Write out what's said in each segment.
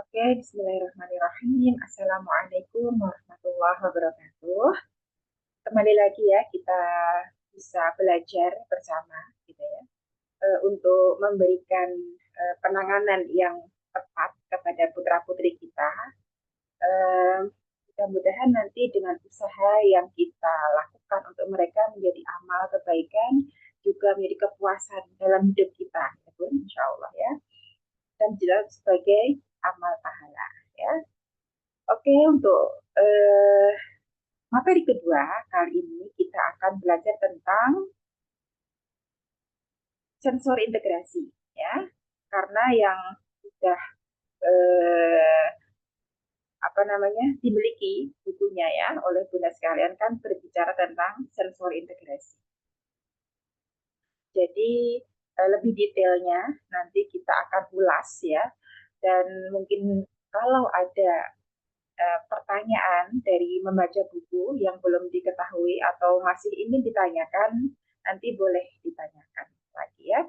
Oke, bismillahirrahmanirrahim. Assalamualaikum warahmatullahi wabarakatuh. Kembali lagi ya, kita bisa belajar bersama gitu ya, untuk memberikan penanganan yang tepat kepada putra-putri kita. Eh, Mudah-mudahan nanti dengan usaha yang kita lakukan untuk mereka menjadi amal kebaikan, juga menjadi kepuasan dalam hidup kita, ya Bun, insya Allah ya. Dan jelas sebagai amal pahala ya. Oke, untuk materi kedua, kali ini kita akan belajar tentang sensor integrasi, ya. Karena yang sudah eh, apa namanya dimiliki bukunya ya oleh Bunda sekalian kan berbicara tentang sensor integrasi. Jadi lebih detailnya nanti kita akan ulas ya. Dan mungkin kalau ada pertanyaan dari membaca buku yang belum diketahui atau masih ingin ditanyakan, nanti boleh ditanyakan lagi ya.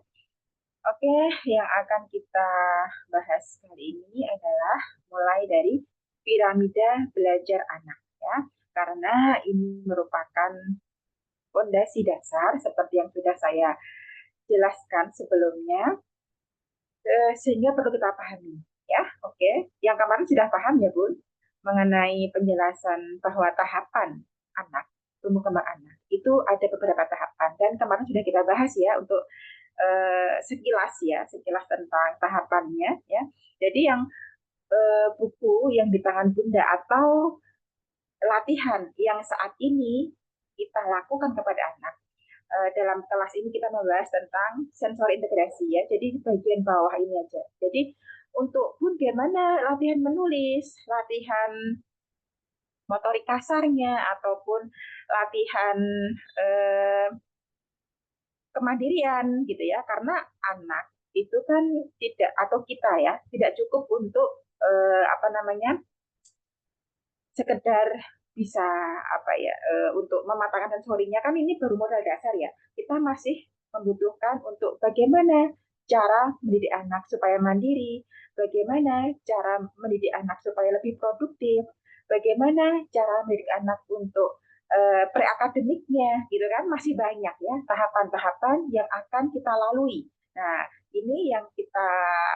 Oke, yang akan kita bahas kali ini adalah mulai dari piramida belajar anak ya. Karena ini merupakan fondasi dasar seperti yang sudah saya jelaskan sebelumnya, sehingga perlu kita pahami ya. Oke, yang kemarin sudah paham ya Bun mengenai penjelasan bahwa tahapan anak tumbuh kembang anak itu ada beberapa tahapan dan kemarin sudah kita bahas ya untuk sekilas ya, sekilas tentang tahapannya ya. Jadi yang buku yang di tangan Bunda atau latihan yang saat ini kita lakukan kepada anak, dalam kelas ini kita membahas tentang sensor integrasi ya. Jadi bagian bawah ini aja. Jadi untuk bagaimana latihan menulis, latihan motorik kasarnya ataupun latihan eh, kemandirian gitu ya. Karena anak itu kan tidak, atau kita ya, tidak cukup untuk apa namanya sekedar bisa apa ya, untuk mematangkan sensorinya kan ini baru modal dasar ya. Kita masih membutuhkan untuk bagaimana cara mendidik anak supaya mandiri, bagaimana cara mendidik anak supaya lebih produktif, bagaimana cara mendidik anak untuk preakademiknya gitu kan, masih banyak ya tahapan-tahapan yang akan kita lalui. Nah, ini yang kita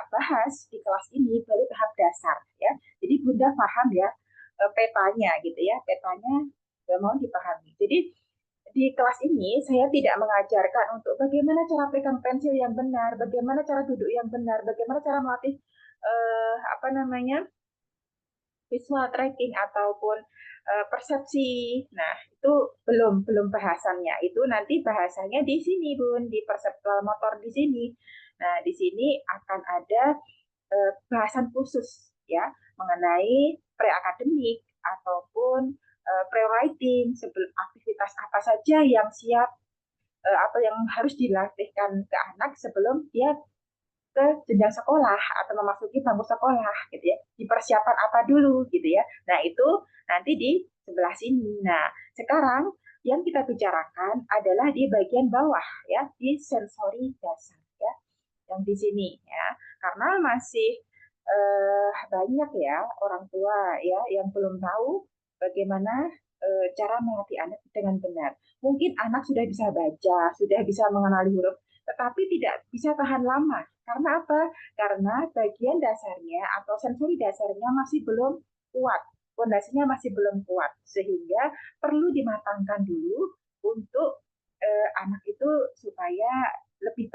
bahas di kelas ini baru tahap dasar ya. Jadi Bunda paham ya petanya gitu ya, petanya mohon dipahami. Jadi di kelas ini saya tidak mengajarkan untuk bagaimana cara pegang pensil yang benar, bagaimana cara duduk yang benar, bagaimana cara melatih apa namanya visual tracking ataupun persepsi. Nah, itu belum belum bahasannya. Itu nanti bahasanya di sini, Bun, di perseptual motor di sini. Nah, di sini akan ada bahasan khusus ya mengenai pre-akademik ataupun pre-writing, aktivitas apa saja yang siap, atau yang harus dilatihkan ke anak sebelum dia ke jenjang sekolah atau memasuki bangku sekolah gitu ya. Dipersiapkan apa dulu gitu ya. Nah, itu nanti di sebelah sini. Nah, sekarang yang kita bicarakan adalah di bagian bawah ya, di sensori dasar ya, yang di sini ya. Karena masih banyak ya orang tua ya yang belum tahu bagaimana cara melatih anak dengan benar. Mungkin anak sudah bisa baca, sudah bisa mengenali huruf, tetapi tidak bisa tahan lama. Karena apa? Karena bagian dasarnya atau sensori dasarnya masih belum kuat, fondasinya masih belum kuat, sehingga perlu dimatangkan dulu untuk anak itu supaya lebih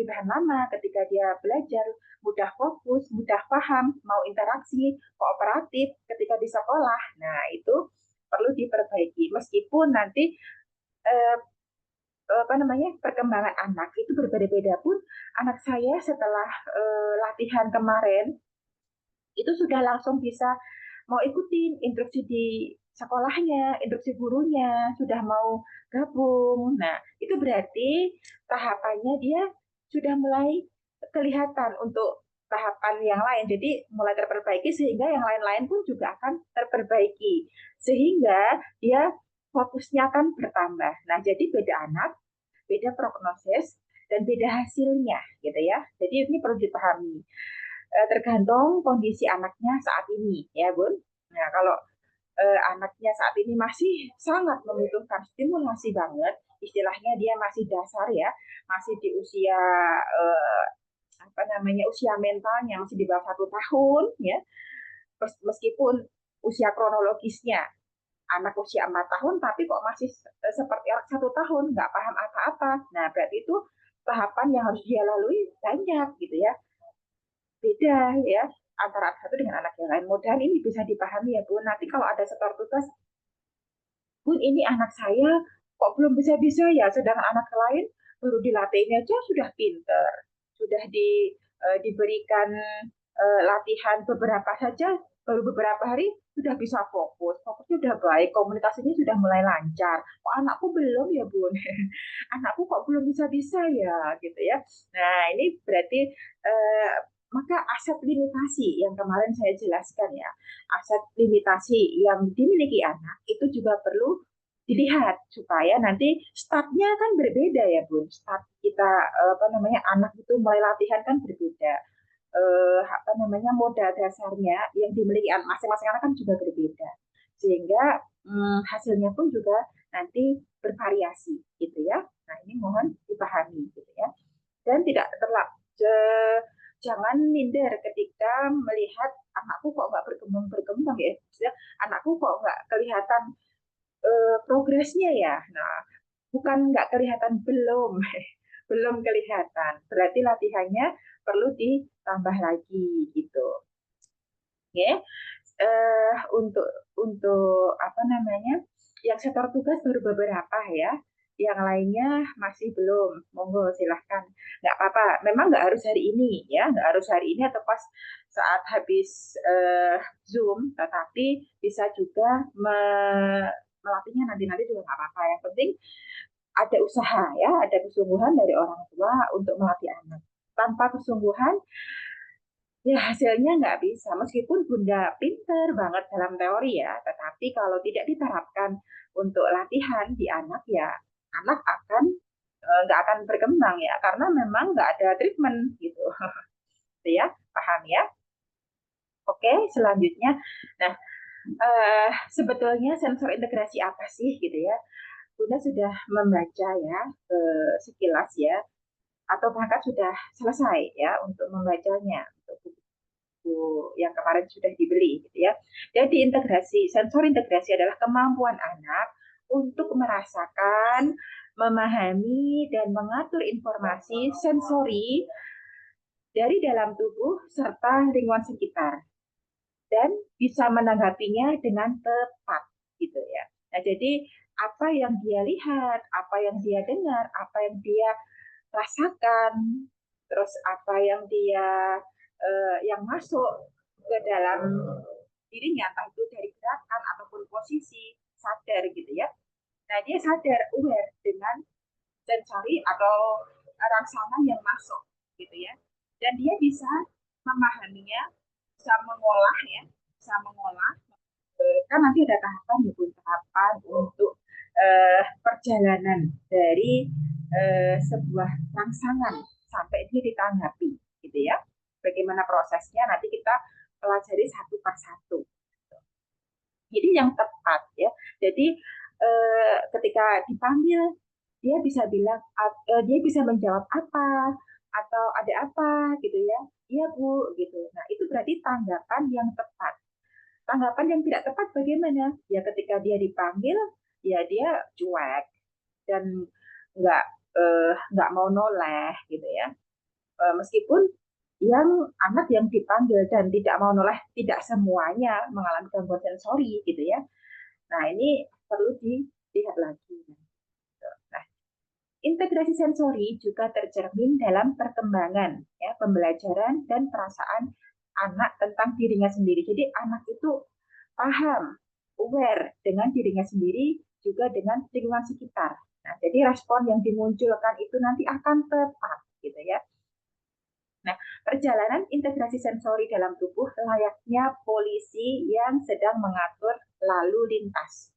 tahan lama ketika dia belajar, mudah fokus, mudah paham, mau interaksi, kooperatif ketika di sekolah. Nah, itu perlu diperbaiki. Meskipun nanti eh, apa namanya perkembangan anak itu berbeda-beda pun, anak saya setelah latihan kemarin itu sudah langsung bisa mau ikutin instruksi di sekolahnya, instruksi gurunya, sudah mau gabung. Nah, itu berarti tahapannya dia sudah mulai kelihatan untuk tahapan yang lain. Jadi mulai terperbaiki sehingga yang lain-lain pun juga akan terperbaiki. Sehingga dia fokusnya akan bertambah. Nah, jadi beda anak, beda prognosis, dan beda hasilnya gitu ya. Jadi ini perlu dipahami. tergantung kondisi anaknya saat ini, ya Bun. Nah, kalau anaknya saat ini masih sangat membutuhkan stimulasi banget, istilahnya dia masih dasar ya, masih di usia apa namanya usia mentalnya masih di bawah 1 tahun ya, meskipun usia kronologisnya anak usia 4 tahun tapi kok masih seperti anak 1 tahun nggak paham apa-apa. Nah berarti itu tahapan yang harus dia lalui banyak gitu ya, beda ya antara anak satu dengan anak yang lain. Mudah ini bisa dipahami ya Bu. Nanti kalau ada setor tugas, Bun ini anak saya kok belum bisa-bisa ya, sedangkan anak lain baru dilatihnya aja sudah pinter, sudah diberikan latihan beberapa saja, baru beberapa hari sudah bisa fokusnya udah baik, komunikasinya sudah mulai lancar. Kok anakku belum ya Bun? Anakku kok belum bisa-bisa ya gitu ya. Nah ini berarti eh, maka aset limitasi yang kemarin saya jelaskan ya, aset limitasi yang dimiliki anak itu juga perlu dilihat supaya nanti startnya kan berbeda ya Bun. Start kita apa namanya anak itu mulai latihan kan berbeda. Apa namanya modal dasarnya yang dimiliki masing-masing anak kan juga berbeda. Sehingga hasilnya pun juga nanti bervariasi gitu ya. Nah ini mohon dipahami gitu ya. Dan tidak terlalu jangan minder ketika melihat anakku kok nggak berkembang ya. Anakku kok nggak kelihatan progresnya ya. Nah, bukan nggak kelihatan, belum, belum kelihatan. Berarti latihannya perlu ditambah lagi gitu. Ya, untuk apa namanya, yang setor tugas baru beberapa ya. Yang lainnya masih belum. Monggo silahkan. Nggak apa-apa. Memang nggak harus hari ini ya, nggak harus hari ini atau pas saat habis Zoom, tetapi bisa juga melatihnya nanti-nanti juga nggak apa-apa. Yang penting ada usaha ya, ada kesungguhan dari orang tua untuk melatih anak. Tanpa kesungguhan, ya hasilnya nggak bisa. Meskipun Bunda pinter banget dalam teori ya, tetapi kalau tidak diterapkan untuk latihan di anak ya, anak akan nggak akan berkembang ya, karena memang nggak ada treatment gitu. Gitu ya, paham ya? Oke, selanjutnya. Nah, sebetulnya sensor integrasi apa sih gitu ya? Bunda sudah membaca ya sekilas ya, atau bahkan sudah selesai ya untuk membacanya untuk buku yang kemarin sudah dibeli gitu ya. Jadi integrasi, sensor integrasi adalah kemampuan anak untuk merasakan, memahami dan mengatur informasi sensori dari dalam tubuh serta lingkungan sekitar dan bisa menanggapinya dengan tepat gitu ya. Nah, jadi apa yang dia lihat, apa yang dia dengar, apa yang dia rasakan, terus apa yang dia yang masuk ke dalam dirinya, entah itu dari gerakan ataupun posisi, sadar gitu ya. Nah, dia sadar, aware dengan sensori atau rangsangan yang masuk gitu ya. Dan dia bisa memahaminya, bisa mengolah ya, bisa mengolah. Kan nanti ada tahapan ya, tahapan untuk perjalanan dari sebuah rangsangan sampai dia ditanggapi gitu ya. Bagaimana prosesnya nanti kita pelajari satu per satu. Jadi yang tepat ya. Jadi ketika dipanggil dia bisa bilang dia bisa menjawab apa atau ada apa gitu ya. Iya Bu gitu. Nah, itu berarti tanggapan yang tepat. Tanggapan yang tidak tepat bagaimana? Ya ketika dia dipanggil ya dia cuek dan nggak nggak mau noleh gitu ya. Meskipun yang anak yang dipanggil dan tidak mau noleh tidak semuanya mengalami gangguan sensori gitu ya. Nah ini perlu dilihat lagi. Nah, integrasi sensori juga tercermin dalam perkembangan ya, pembelajaran dan perasaan anak tentang dirinya sendiri. Jadi anak itu paham, aware dengan dirinya sendiri juga dengan lingkungan sekitar. Nah, jadi respon yang dimunculkan itu nanti akan tepat gitu ya. Nah, perjalanan integrasi sensori dalam tubuh layaknya polisi yang sedang mengatur lalu lintas.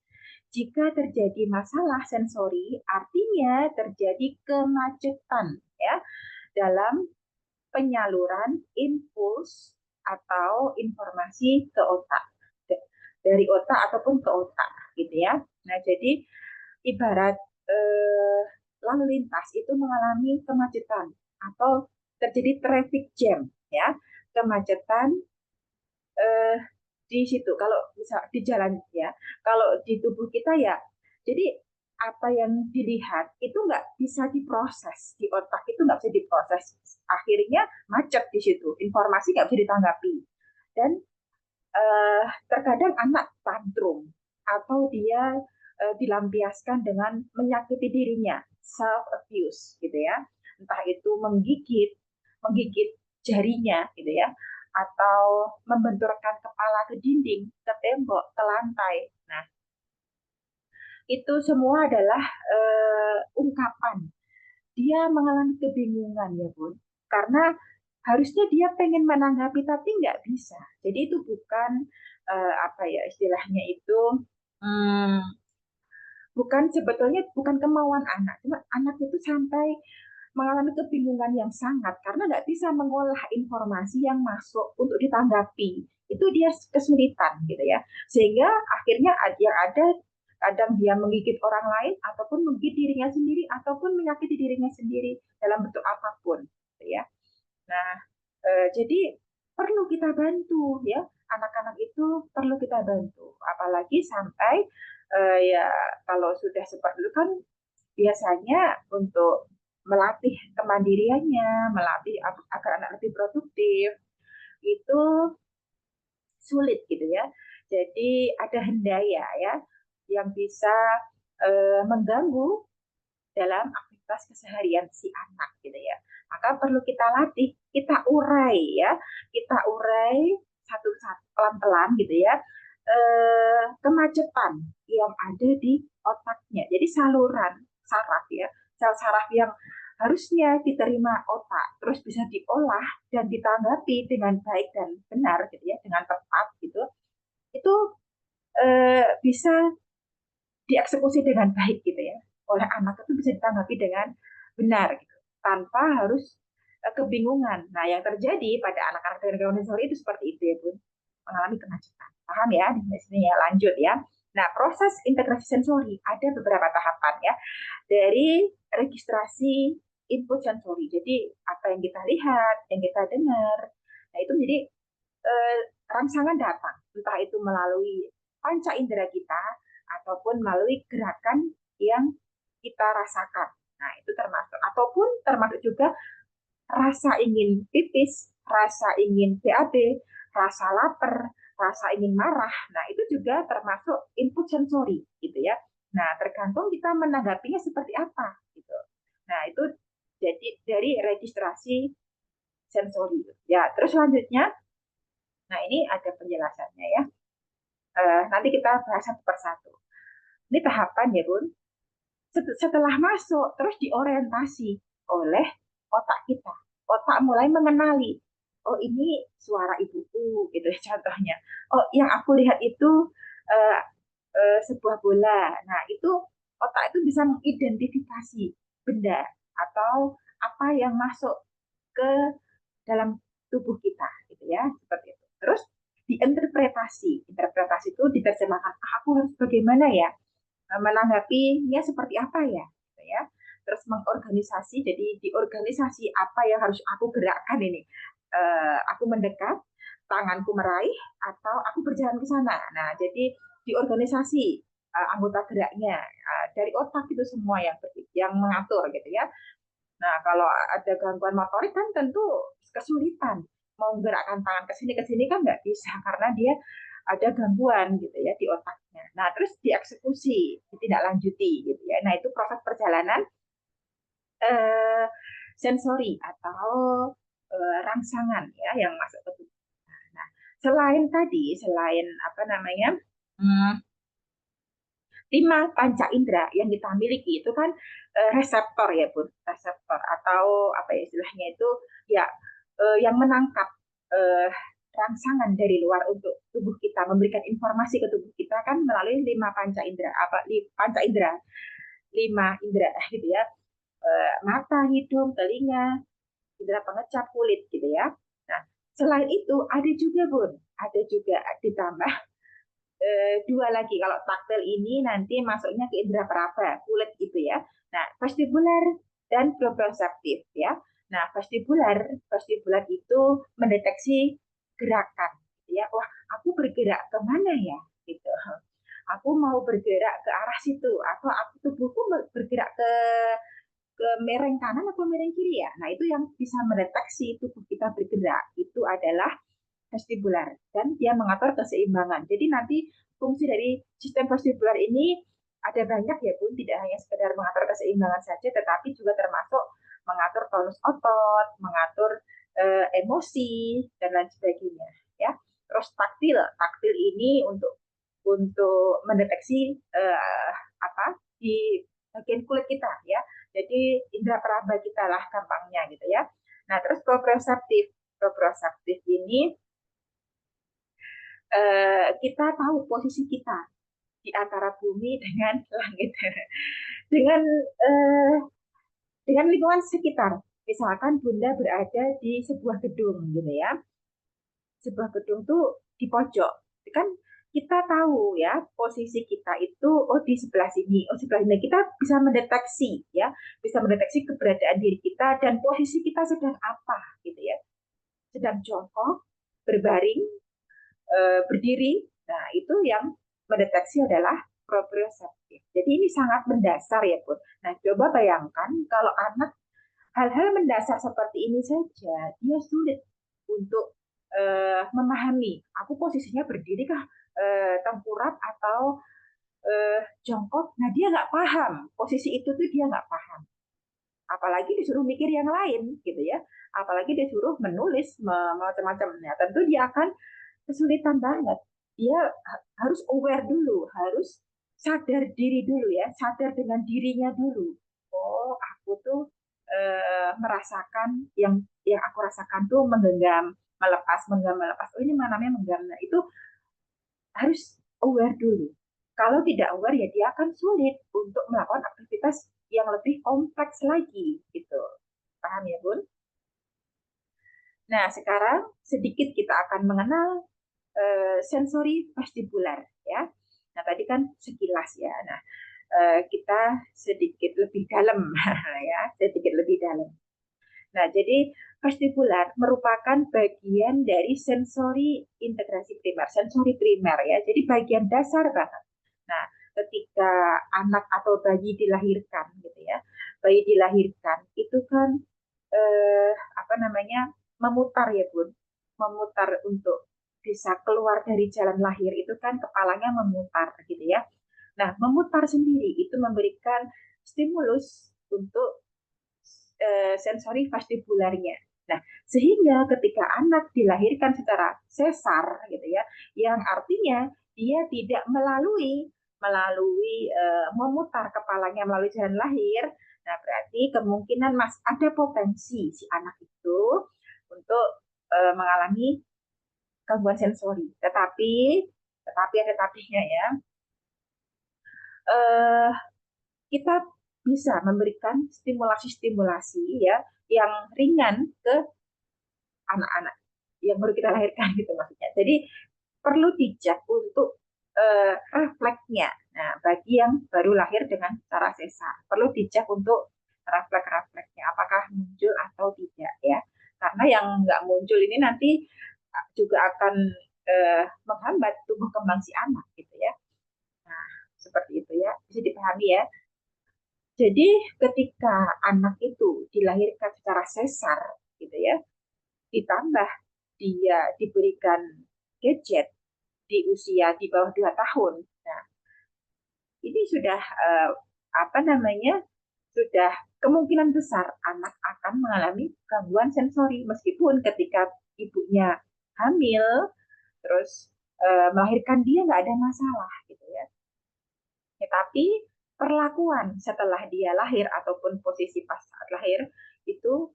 Jika terjadi masalah sensori, artinya terjadi kemacetan ya dalam penyaluran impuls atau informasi ke otak, dari otak ataupun ke otak gitu ya. Nah, jadi ibarat eh, lalu lintas itu mengalami kemacetan atau terjadi traffic jam ya, kemacetan eh, di situ kalau bisa di jalan ya, kalau di tubuh kita ya, jadi apa yang dilihat itu nggak bisa diproses di otak, itu nggak bisa diproses, akhirnya macet di situ, informasi nggak bisa ditanggapi. Dan terkadang anak tantrum atau dia dilampiaskan dengan menyakiti dirinya, self abuse gitu ya, entah itu menggigit menggigit jarinya gitu ya, atau membenturkan kepala ke dinding, ke tembok, ke lantai. Nah, itu semua adalah ungkapan dia mengalami kebingungan ya Bun, karena harusnya dia pengen menanggapi tapi nggak bisa. Jadi itu bukan apa ya istilahnya itu, hmm, bukan sebetulnya bukan kemauan anak, cuma anak itu sampai mengalami kebingungan yang sangat karena nggak bisa mengolah informasi yang masuk untuk ditanggapi. Itu dia kesulitan gitu ya, sehingga akhirnya yang ada kadang dia menggigit orang lain ataupun menggigit dirinya sendiri ataupun menyakiti dirinya sendiri dalam bentuk apapun gitu ya. Nah, jadi perlu kita bantu ya, anak-anak itu perlu kita bantu, apalagi sampai ya kalau sudah seperti itu kan biasanya untuk melatih kemandiriannya, melatih agar anak lebih produktif itu sulit gitu ya. Jadi ada hendaya ya yang bisa mengganggu dalam aktivitas keseharian si anak gitu ya. Maka perlu kita latih, kita urai ya, kita urai satu-satu pelan-pelan gitu ya, kemacetan yang ada di otaknya. Jadi saluran saraf ya, sel saraf yang harusnya diterima otak, terus bisa diolah dan ditanggapi dengan baik dan benar gitu ya, dengan tepat gitu, itu bisa dieksekusi dengan baik gitu ya oleh anak, itu bisa ditanggapi dengan benar gitu tanpa harus kebingungan. Nah, yang terjadi pada anak-anak dengan gangguan sensori itu seperti itu ya Bun, mengalami kemacetan. Paham ya di sini ya, lanjut ya. Nah, proses integrasi sensori ada beberapa tahapan ya, dari registrasi input sensori. Jadi apa yang kita lihat, yang kita dengar, nah itu menjadi rangsangan datang, entah itu melalui panca indera kita ataupun melalui gerakan yang kita rasakan. Nah, itu termasuk, ataupun termasuk juga rasa ingin pipis, rasa ingin BAB, rasa lapar, rasa ingin marah. Nah, itu juga termasuk input sensori gitu ya. Nah, tergantung kita menanggapinya seperti apa gitu. Nah, itu jadi dari registrasi sensori. Ya, terus selanjutnya, nah ini ada penjelasannya ya. Nanti kita bahas satu persatu. Ini tahapan ya Bun. Setelah masuk, terus diorientasi oleh otak kita. Otak mulai mengenali, oh ini suara ibuku, gitu ya contohnya. Oh yang aku lihat itu uh, sebuah bola. Nah itu otak itu bisa mengidentifikasi benda atau apa yang masuk ke dalam tubuh kita, gitu ya, seperti itu. Terus diinterpretasi, interpretasi itu diterjemahkan, aku harus bagaimana ya, menanggapinya seperti apa ya, gitu ya. Terus mengorganisasi, jadi di organisasi apa yang harus aku gerakkan ini. Aku mendekat, tanganku meraih, atau aku berjalan ke sana. Nah, jadi di organisasi anggota geraknya dari otak itu semua yang mengatur gitu ya. Nah, kalau ada gangguan motorik kan tentu kesulitan mau menggerakkan tangan ke sini kan nggak bisa karena dia ada gangguan gitu ya di otaknya. Nah, terus dieksekusi, ditindaklanjuti gitu ya. Nah, itu proses perjalanan eh, sensori atau rangsangan ya yang masuk ke tubuh. Nah, selain apa namanya, hmm, 5 panca indera yang kita miliki itu kan reseptor ya Bun, reseptor atau apa ya istilahnya itu ya, yang menangkap eh, rangsangan dari luar untuk tubuh kita, memberikan informasi ke tubuh kita kan melalui 5 panca indera, panca indera, 5 indera gitu ya, mata, hidung, telinga, indera pengecap kulit gitu ya. Nah, selain itu ada juga Bun, ada juga ditambah dua lagi. Kalau taktil ini nanti masuknya ke indera peraba, kulit gitu ya. Nah, vestibular dan proprioseptif ya. Nah, vestibular itu mendeteksi gerakan gitu ya. Wah, aku bergerak kemana ya gitu. Aku mau bergerak ke arah situ atau aku tubuhku bergerak ke miring kanan atau miring kiri ya. Nah, itu yang bisa mendeteksi tubuh kita bergerak. Itu adalah vestibular dan dia mengatur keseimbangan. Jadi nanti fungsi dari sistem vestibular ini ada banyak ya Bun, tidak hanya sekedar mengatur keseimbangan saja, tetapi juga termasuk mengatur tonus otot, mengatur emosi dan lain sebagainya. Ya, terus taktil ini untuk mendeteksi apa di bagian kulit kita ya. Jadi indera peraba kita lah gampangnya gitu ya. Nah, terus proprioseptif ini kita tahu posisi kita di antara bumi dengan langit, dengan uh, dengan lingkungan sekitar. Misalkan Bunda berada di sebuah gedung gitu ya, sebuah gedung tuh di pojok, kan kita tahu ya posisi kita itu oh di sebelah sini, oh sebelah sini kita bisa mendeteksi ya, bisa mendeteksi keberadaan diri kita dan posisi kita sedang apa gitu ya, sedang jongkok, berbaring, berdiri. Nah, itu yang mendeteksi adalah proprioseptif. Jadi ini sangat mendasar ya, Bun. Nah, coba bayangkan kalau anak hal-hal mendasar seperti ini saja, dia sulit untuk memahami. Aku posisinya berdiri kah, tengkurap atau jongkok? Nah, dia nggak paham. Posisi itu tuh dia nggak paham. Apalagi disuruh mikir yang lain, gitu ya. Apalagi disuruh menulis macam-macam. Nah, tentu dia akan kesulitan banget. Dia harus aware dulu, harus sadar diri dulu ya, sadar dengan dirinya dulu. Oh, aku tuh merasakan yang aku rasakan tuh menggenggam, melepas. Oh, ini namanya menggenggam. Nah, itu harus aware dulu. Kalau tidak aware ya dia akan sulit untuk melakukan aktivitas yang lebih kompleks lagi gitu. Paham ya, Bun? Nah, sekarang sedikit kita akan mengenal sensori vestibular ya. Nah, tadi kan sekilas ya. Nah, kita sedikit lebih dalam ya, sedikit lebih dalam. Nah, jadi vestibular merupakan bagian dari sensori integrasi primer, sensori primer ya. Jadi bagian dasar banget. Nah, ketika anak atau bayi dilahirkan gitu ya, bayi dilahirkan itu kan apa namanya memutar ya Bun, memutar untuk bisa keluar dari jalan lahir itu kan kepalanya memutar gitu ya. Nah, memutar sendiri itu memberikan stimulus untuk sensori vestibularnya. Nah, sehingga ketika anak dilahirkan secara sesar gitu ya, yang artinya dia tidak melalui memutar kepalanya melalui jalan lahir. Nah, berarti kemungkinan ada potensi si anak itu untuk mengalami gangguan sensori. Tetapi ada tapinya ya. Eh, kita bisa memberikan stimulasi-stimulasi ya yang ringan ke anak-anak yang baru kita lahirkan gitu maksudnya. Jadi perlu dijak untuk refleksnya. Nah, bagi yang baru lahir dengan cara sesar, perlu dijak untuk refleksnya apakah muncul atau tidak ya. Karena yang nggak muncul ini nanti juga akan menghambat tumbuh kembang si anak gitu ya. Nah, seperti itu ya, bisa dipahami ya. Jadi ketika anak itu dilahirkan secara sesar gitu ya, ditambah dia diberikan gadget di usia di bawah 2 tahun. Nah, ini sudah apa namanya? Sudah kemungkinan besar anak akan mengalami gangguan sensori meskipun ketika ibunya hamil terus melahirkan dia nggak ada masalah gitu ya. Tetapi perlakuan setelah dia lahir ataupun posisi pas saat lahir itu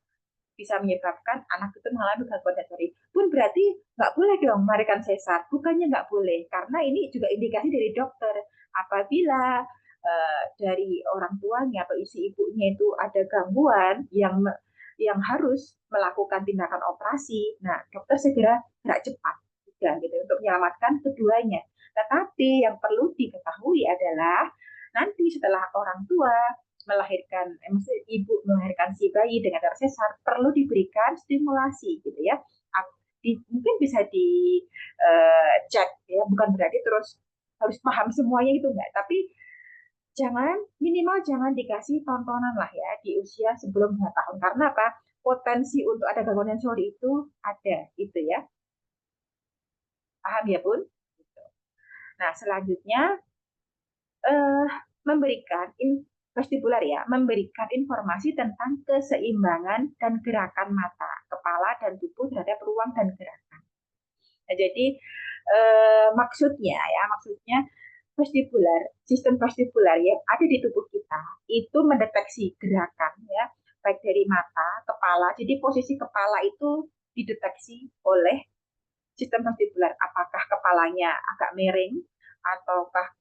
bisa menyebabkan anak itu mengalami gangguan sensori. Pun berarti nggak boleh dong melahirkan sesar. Bukannya nggak boleh, karena ini juga indikasi dari dokter. Apabila dari orang tuanya atau isi ibunya itu ada gangguan yang yang harus melakukan tindakan operasi, nah dokter segera gerak cepat juga gitu untuk menyelamatkan keduanya. Tetapi yang perlu diketahui adalah nanti setelah orang tua melahirkan, maksudnya ibu melahirkan si bayi dengan cara sesar, perlu diberikan stimulasi gitu ya. Mungkin bisa dicek ya, bukan berarti terus harus paham semuanya itu enggak, tapi minimal jangan dikasih tontonan lah ya di usia sebelum 2 tahun. Karena apa? Potensi untuk ada gangguan sensori itu ada gitu ya. Paham ya, Bun? Gitu. Nah, selanjutnya eh, memberikan vestibular ya, memberikan informasi tentang keseimbangan dan gerakan mata, kepala dan tubuh terhadap ruang dan gerakan. Nah, jadi maksudnya sistem vestibular yang ada di tubuh kita itu mendeteksi gerakan ya, baik dari mata, kepala. Jadi posisi kepala itu dideteksi oleh sistem vestibular. Apakah kepalanya agak miring ataukah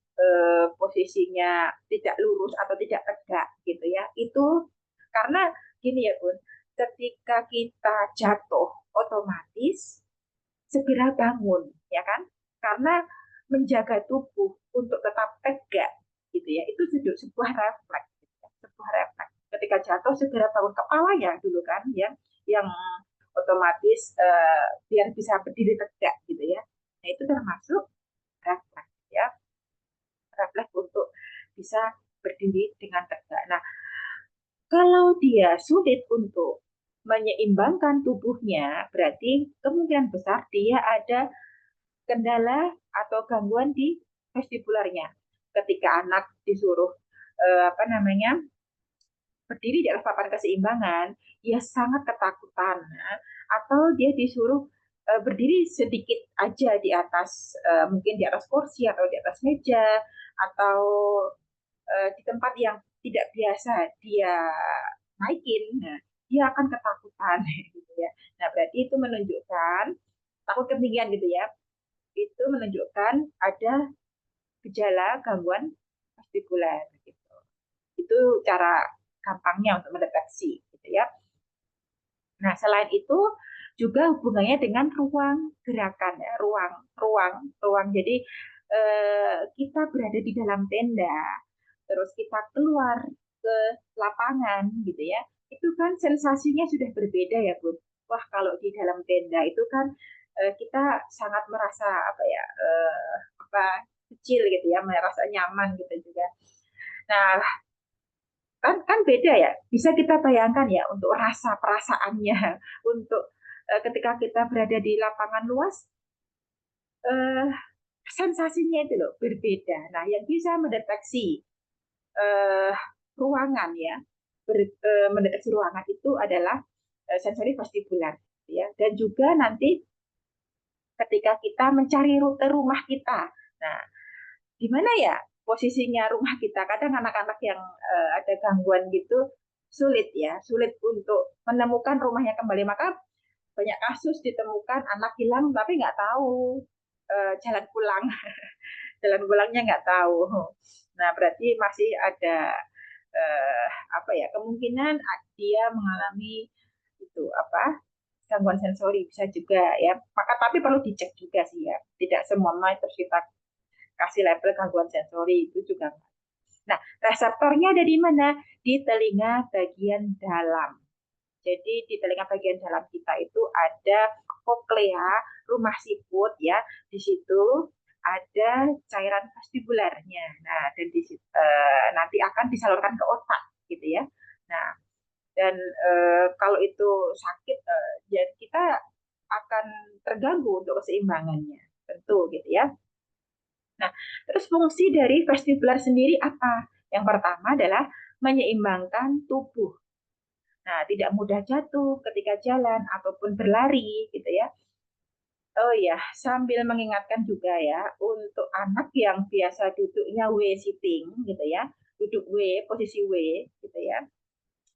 posisinya tidak lurus atau tidak tegak gitu ya. Itu karena gini ya Bun, ketika kita jatuh otomatis segera bangun ya kan, karena menjaga tubuh untuk tetap tegak gitu ya, itu sebuah refleks gitu ya. Sebuah refleks ketika jatuh segera bangun kepala ya dulu kan ya, yang otomatis biar bisa berdiri tegak gitu ya. Nah itu termasuk refleks ya, refleks untuk bisa berdiri dengan tegak. Nah kalau dia sulit untuk menyeimbangkan tubuhnya, berarti kemungkinan besar dia ada kendala atau gangguan di vestibularnya. Ketika anak disuruh apa namanya berdiri di atas papan keseimbangan, dia sangat ketakutan, atau dia disuruh berdiri sedikit aja di atas mungkin di atas kursi atau di atas meja atau di tempat yang tidak biasa dia naikin, nah, dia akan ketakutan gitu ya. Nah berarti itu menunjukkan takut ketinggian gitu ya, itu menunjukkan ada gejala gangguan vestibular gitu. Itu cara gampangnya untuk mendeteksi gitu ya. Nah, selain itu juga hubungannya dengan ruang gerakan ya, ruang. Jadi kita berada di dalam tenda, terus kita keluar ke lapangan gitu ya. Itu kan sensasinya sudah berbeda ya, Bu. Wah, kalau di dalam tenda itu kan kita sangat merasa apa ya, apa kecil gitu ya, merasa nyaman gitu juga. Nah, kan beda ya. Bisa kita bayangkan ya untuk rasa perasaannya untuk ketika kita berada di lapangan luas, eh, sensasinya itu loh berbeda. Nah, yang bisa mendeteksi eh, ruangan ya, mendeteksi ruangan itu adalah sensori vestibular ya, dan juga nanti ketika kita mencari rute rumah kita. Nah, di mana ya posisinya rumah kita? Kadang anak-anak yang ada gangguan gitu sulit untuk menemukan rumahnya kembali. Maka banyak kasus ditemukan anak hilang tapi nggak tahu jalan pulang, jalan pulangnya nggak tahu. Nah berarti masih ada apa ya kemungkinan dia mengalami itu apa gangguan sensori bisa juga ya. Maka tapi perlu dicek juga sih ya. Tidak semua terus kita kasih label gangguan sensori itu juga. Nah, reseptornya ada di mana? Di telinga bagian dalam. Jadi di telinga bagian dalam kita itu ada koklea, rumah siput ya. Di situ ada cairan vestibularnya. Nah, dan nanti akan disalurkan ke otak gitu ya. Nah, dan kalau itu sakit, ya kita akan terganggu untuk keseimbangannya, tentu gitu ya. Nah, terus fungsi dari vestibular sendiri apa? Yang pertama adalah menyeimbangkan tubuh. Nah, tidak mudah jatuh ketika jalan ataupun berlari gitu ya. Oh ya, sambil mengingatkan juga ya, untuk anak yang biasa duduknya W sitting gitu ya, duduk W, posisi W gitu ya,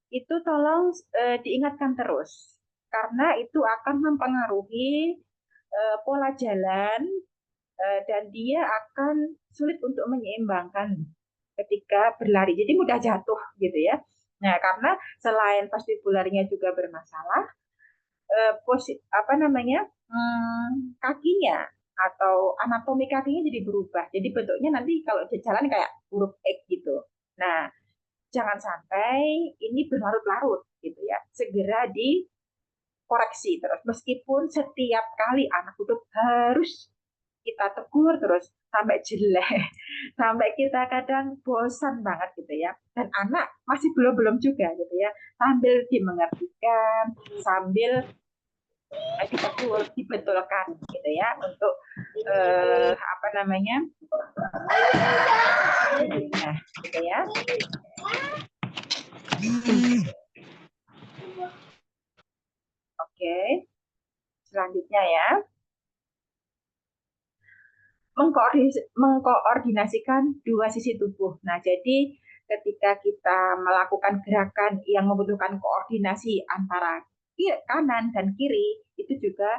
itu tolong diingatkan terus. Karena itu akan mempengaruhi pola jalan dan dia akan sulit untuk menyeimbangkan ketika berlari. Jadi mudah jatuh gitu ya. Nah, karena selain vestibularnya juga bermasalah, kakinya atau anatomi kakinya jadi berubah. Jadi bentuknya nanti kalau jalan kayak huruf X gitu. Nah, jangan sampai ini berlarut-larut gitu ya. Segera dikoreksi terus. Meskipun setiap kali anak duduk harus kita tegur terus sampai jelek, sampai kita kadang bosan banget gitu ya. Dan anak masih belum-belum juga gitu ya. Sambil dimengertikan, sambil ditegur, dibetulkan gitu ya untuk apa namanya, nah, gitu ya. Oke, selanjutnya ya, mengkoordinasikan dua sisi tubuh. Nah, jadi ketika kita melakukan gerakan yang membutuhkan koordinasi antara kanan dan kiri, itu juga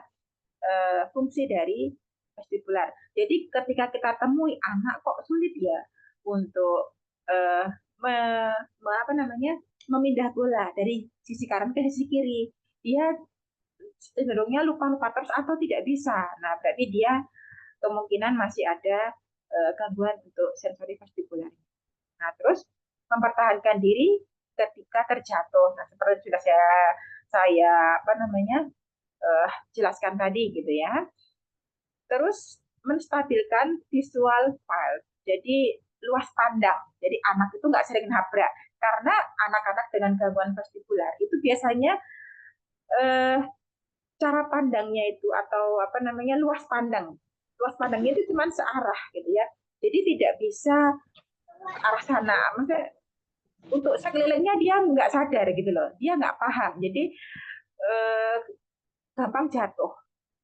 fungsi dari vestibular. Jadi ketika kita temui anak kok sulit ya untuk uh, me, apa namanya, memindah bola dari sisi kanan ke sisi kiri, dia cenderungnya lupa-lupa terus atau tidak bisa. Nah, berarti dia kemungkinan masih ada gangguan untuk sensori vestibular. Nah, terus mempertahankan diri ketika terjatuh. Nah, seperti sudah saya apa namanya jelaskan tadi gitu ya. Terus menstabilkan visual field. Jadi luas pandang. Jadi anak itu nggak sering nabrak. Karena anak-anak dengan gangguan vestibular itu biasanya eh, cara pandangnya itu atau apa namanya luas pandang. Luas pandangnya itu cuma searah gitu ya. Jadi tidak bisa arah sana. Maksudnya untuk sekelilingnya dia nggak sadar gitu loh. Dia nggak paham. Jadi eh, gampang jatuh.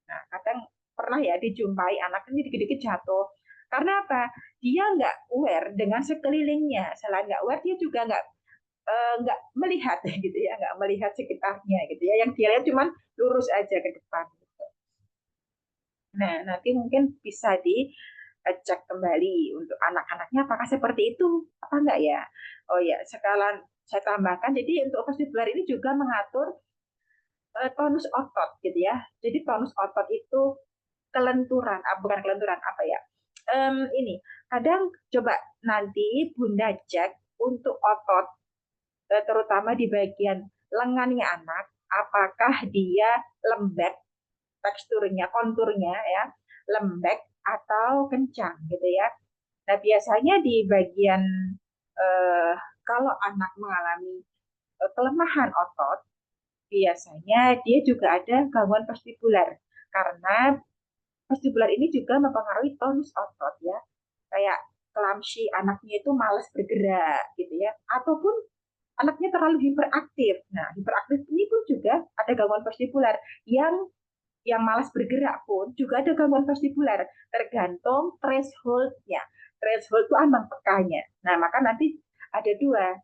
Nah, kadang pernah ya dijumpai anak ini dikit-dikit jatuh. Karena apa? Dia nggak aware dengan sekelilingnya. Selain nggak aware, dia juga nggak melihat gitu ya, nggak melihat sekitarnya gitu ya. Yang dia lihat cuma lurus aja ke depan. Gitu. Nah, nanti mungkin bisa dicek kembali untuk anak-anaknya apakah seperti itu apa enggak ya. Oh ya, sekarang saya tambahkan. Jadi untuk vestibular ini juga mengatur tonus otot gitu ya. Jadi tonus otot itu kelenturan, bukan kelenturan apa ya? Ini kadang coba nanti Bunda cek untuk otot, terutama di bagian lengannya anak, apakah dia lembek, teksturnya, konturnya ya, lembek atau kencang gitu ya. Nah biasanya di bagian kalau anak mengalami kelemahan otot, biasanya dia juga ada gangguan vestibular karena vestibular ini juga mempengaruhi tonus otot ya. Kayak clumsy, anaknya itu malas bergerak gitu ya. Ataupun anaknya terlalu hiperaktif. Nah, hiperaktif ini pun juga ada gangguan vestibular. Yang malas bergerak pun juga ada gangguan vestibular. Tergantung thresholdnya. Threshold itu ambang pekanya. Nah, maka nanti ada dua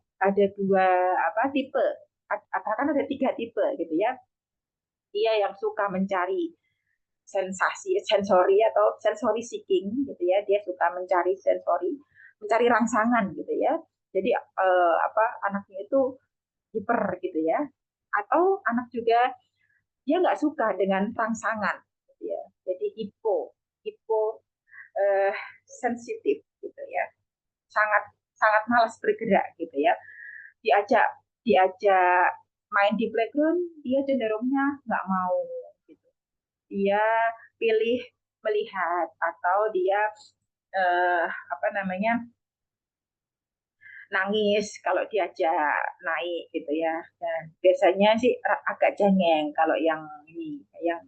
apa tipe. Kan ada 3 tipe gitu ya. Dia yang suka mencari sensori atau sensory seeking gitu ya, dia suka mencari mencari rangsangan gitu ya. Jadi apa anaknya itu hiper gitu ya, atau anak juga dia nggak suka dengan rangsangan gitu ya, jadi hipo eh, sensitif gitu ya, sangat sangat malas bergerak gitu ya. Diajak diajak main di playground dia cenderungnya nggak mau gitu. Dia pilih melihat atau dia apa namanya nangis kalau diajak naik gitu ya. Dan biasanya sih agak jengeng kalau yang ini, yang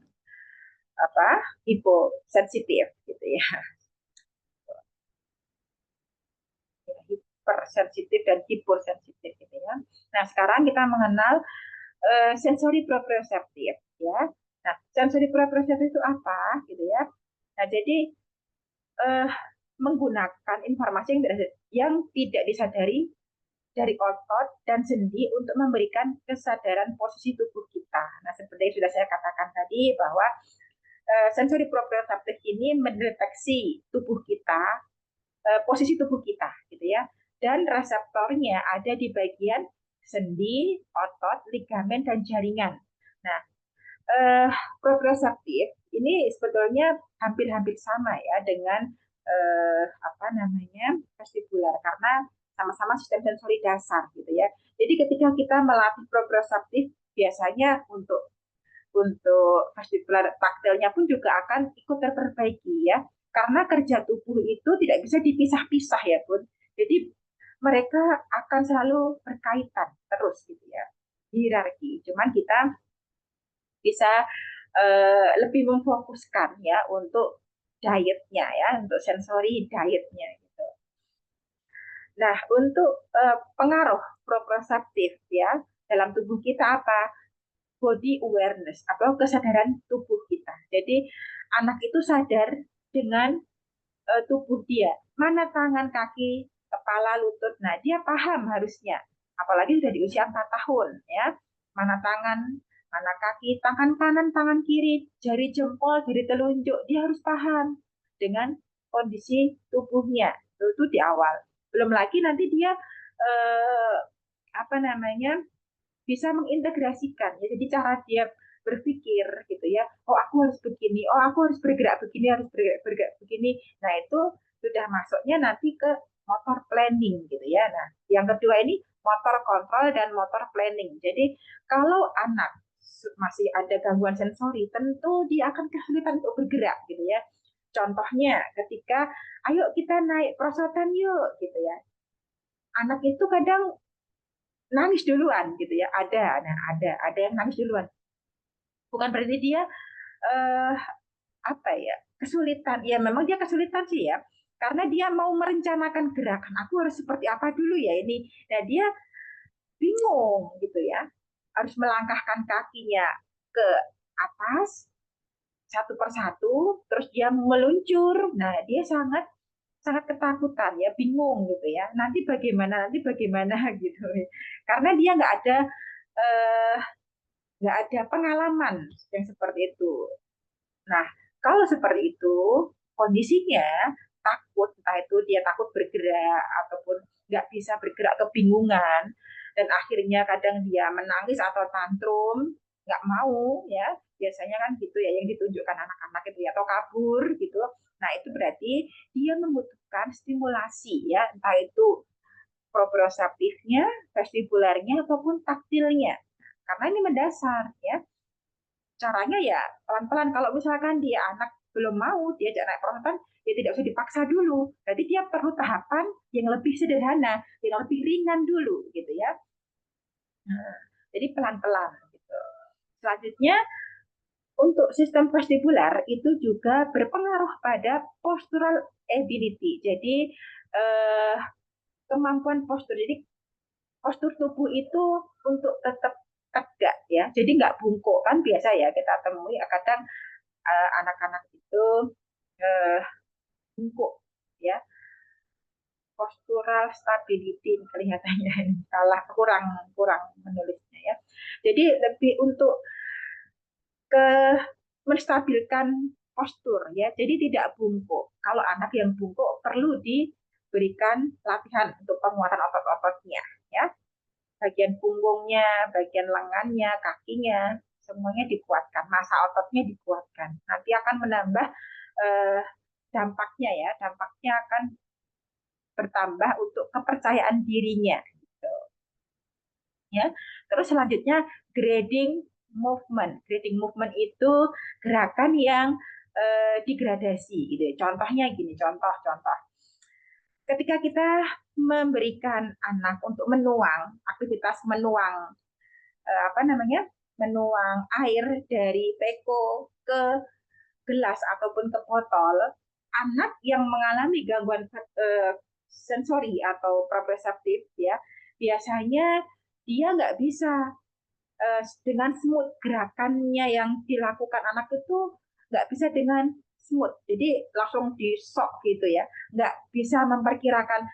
apa hiposensitif gitu ya, hipersensitif dan hiposensitif gitu ya. Nah sekarang kita mengenal sensori proprioseptif ya. Nah sensori proprioseptif itu apa gitu ya. Nah jadi eh, menggunakan informasi yang tidak disadari dari otot dan sendi untuk memberikan kesadaran posisi tubuh kita. Nah, seperti yang sudah saya katakan tadi bahwa sensori proprioseptif ini mendeteksi tubuh kita, posisi tubuh kita, gitu ya. Dan reseptornya ada di bagian sendi, otot, ligamen, dan jaringan. Nah, eh, proprioceptif ini sebetulnya hampir-hampir sama ya dengan apa namanya vestibular karena sama-sama sistem sensori dasar gitu ya. Jadi ketika kita melatih proprioceptif biasanya untuk vestibular taktilnya pun juga akan ikut terperbaiki ya. Karena kerja tubuh itu tidak bisa dipisah-pisah ya Bun. Jadi mereka akan selalu berkaitan terus gitu ya. Hierarki. Cuman kita bisa lebih memfokuskan ya untuk dietnya ya, untuk sensory dietnya gitu. Nah, untuk pengaruh proprioceptif ya dalam tubuh kita apa? Body awareness atau kesadaran tubuh kita. Jadi anak itu sadar dengan tubuh dia, mana tangan, kaki, kepala, lutut. Nah, dia paham harusnya. Apalagi sudah di usia 4 tahun ya. Mana tangan, mana kaki, tangan kanan, tangan kiri, jari jempol, jari telunjuk, dia harus paham dengan kondisi tubuhnya. Itu di awal. Belum lagi nanti dia eh, apa namanya bisa mengintegrasikan ya. Jadi cara dia berpikir gitu ya, oh aku harus begini, oh aku harus bergerak begini, harus bergerak begini. Nah itu sudah masuknya nanti ke motor planning gitu ya. Nah yang kedua ini motor kontrol dan motor planning. Jadi kalau anak masih ada gangguan sensori, tentu dia akan kesulitan untuk bergerak gitu ya. Contohnya ketika ayo kita naik perosotan yuk gitu ya. Anak itu kadang nangis duluan gitu ya. Ada yang nangis duluan. Bukan berarti dia eh, apa ya kesulitan. Ya memang dia kesulitan sih ya, karena dia mau merencanakan gerakan. Aku harus seperti apa dulu ya ini. Nah dia bingung gitu ya, harus melangkahkan kakinya ke atas satu persatu, terus dia meluncur. Nah dia sangat sangat ketakutan ya, bingung gitu ya. Nanti bagaimana gitu. Karena dia eh, nggak ada pengalaman yang seperti itu. Nah, kalau seperti itu, kondisinya takut, entah itu dia takut bergerak, ataupun nggak bisa bergerak atau bingungan, dan akhirnya kadang dia menangis atau tantrum, nggak mau, ya, biasanya kan gitu ya, yang ditunjukkan anak-anak itu ya, atau kabur gitu. Nah, itu berarti dia membutuhkan stimulasi ya, entah itu proprioceptifnya, vestibularnya, ataupun taktilnya. Karena ini mendasar ya, caranya ya pelan-pelan. Kalau misalkan dia anak belum mau diajak naik perosotan, ya tidak usah dipaksa dulu. Jadi dia perlu tahapan yang lebih sederhana, yang lebih ringan dulu, gitu ya. Nah, jadi pelan-pelan. Gitu. Selanjutnya, untuk sistem vestibular itu juga berpengaruh pada postural ability. Jadi kemampuan postur. Jadi postur tubuh itu untuk tetap tegak ya. Jadi nggak bungkuk kan biasa ya kita temui kadang anak-anak itu uh, bungkuk ya, postural stability kelihatannya salah, kurang kurang menulisnya ya. Jadi lebih untuk ke menstabilkan postur ya, jadi tidak bungkuk. Kalau anak yang bungkuk perlu diberikan latihan untuk penguatan otot-ototnya ya, bagian punggungnya, bagian lengannya, kakinya, semuanya dikuatkan, masa ototnya dikuatkan. Nanti akan menambah eh, dampaknya ya, dampaknya akan bertambah untuk kepercayaan dirinya. Gitu. Ya, terus selanjutnya grading movement. Grading movement itu gerakan yang digradasi gitu. Contohnya gini, contoh-contoh. Ketika kita memberikan anak untuk menuang, aktivitas menuang apa namanya? Menuang air dari teko ke gelas ataupun ke botol, anak yang mengalami gangguan sensori atau proprioseptif ya, biasanya dia nggak bisa dengan smooth gerakannya yang dilakukan anak itu nggak bisa dengan smooth, jadi langsung disok gitu ya, nggak bisa memperkirakan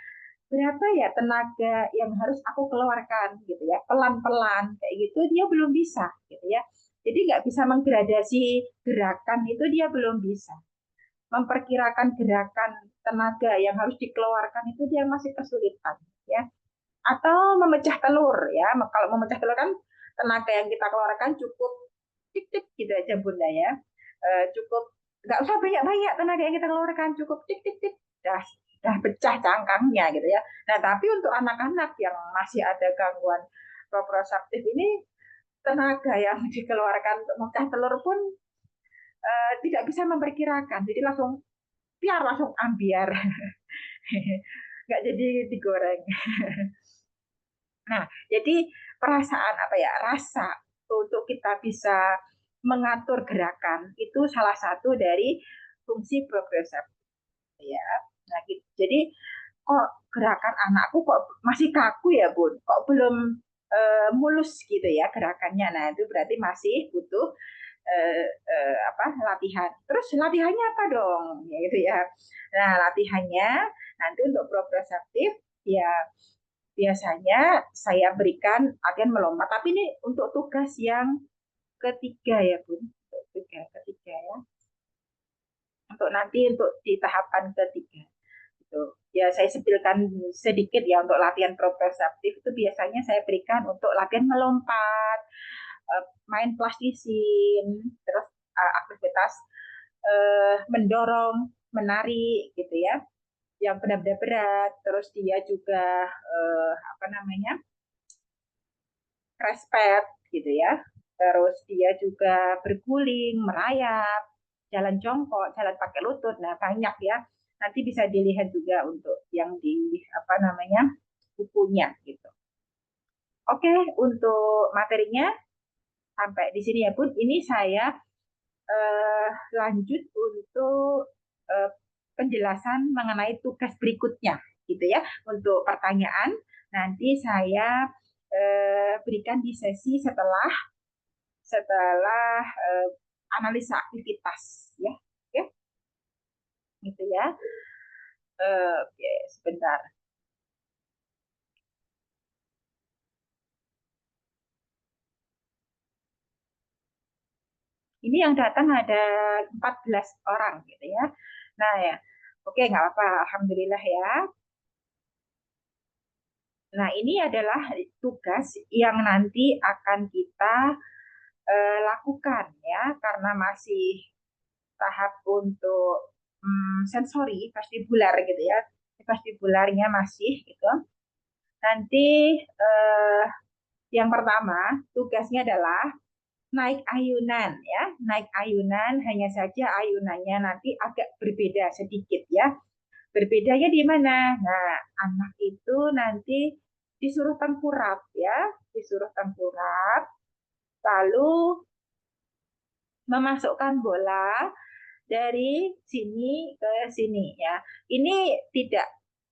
berapa ya tenaga yang harus aku keluarkan gitu ya, pelan-pelan kayak gitu dia belum bisa gitu ya. Jadi nggak bisa menggradasi gerakan itu, dia belum bisa memperkirakan gerakan tenaga yang harus dikeluarkan itu, dia masih kesulitan ya. atau memecah telur ya. Kalau memecah telur kan tenaga yang kita keluarkan cukup tik-tik gitu aja Bunda ya. Cukup nggak usah banyak-banyak tenaga yang kita keluarkan, cukup tik-tik-tik dah pecah cangkangnya gitu ya. Nah, tapi untuk anak-anak yang masih ada gangguan proprioceptif ini, tenaga yang dikeluarkan untuk memecah telur pun tidak bisa memperkirakan. Jadi langsung biar langsung ambiar. Nggak jadi digoreng. Nah, jadi perasaan apa ya, rasa untuk kita bisa mengatur gerakan itu salah satu dari fungsi proprioceptif ya. Nah, gitu. Jadi kok gerakan anakku kok masih kaku ya Bun, kok belum mulus gitu ya gerakannya. Nah, itu berarti masih butuh apa latihan. Terus latihannya apa dong? Ya gitu ya. Nah, latihannya nanti untuk proprioceptif ya biasanya saya berikan latihan melompat. Tapi ini untuk tugas yang ketiga ya Bun. Untuk ketiga ya. Untuk nanti untuk di tahapan ketiga. Gitu. Ya saya sepilkan sedikit ya untuk latihan proprioceptif itu biasanya saya berikan untuk latihan melompat, main plastisin, terus aktivitas mendorong, menari gitu ya, yang benar-benar berat. Terus dia juga apa namanya respect gitu ya. Terus dia juga berguling, merayap, jalan jongkok, jalan pakai lutut. Nah banyak ya. Nanti bisa dilihat juga untuk yang di apa namanya bukunya gitu. Oke, untuk materinya sampai di sini ya Bun. Ini saya lanjut untuk eh, penjelasan mengenai tugas berikutnya, gitu ya. Untuk pertanyaan nanti saya berikan di sesi setelah setelah analisa aktivitas, ya, oke, gitu ya. Oke, sebentar. Ini yang datang ada 14 orang, gitu ya. Nah ya, oke nggak apa-apa, alhamdulillah ya. Nah, ini adalah tugas yang nanti akan kita lakukan ya, karena masih tahap untuk sensori vestibular gitu ya, vestibularnya masih gitu. Nanti eh, yang pertama tugasnya adalah naik ayunan ya, naik ayunan, hanya saja ayunannya nanti agak berbeda sedikit ya. Berbedanya di mana? Nah, anak itu nanti disuruh tengkurap ya, disuruh tengkurap, lalu memasukkan bola dari sini ke sini ya. Ini tidak,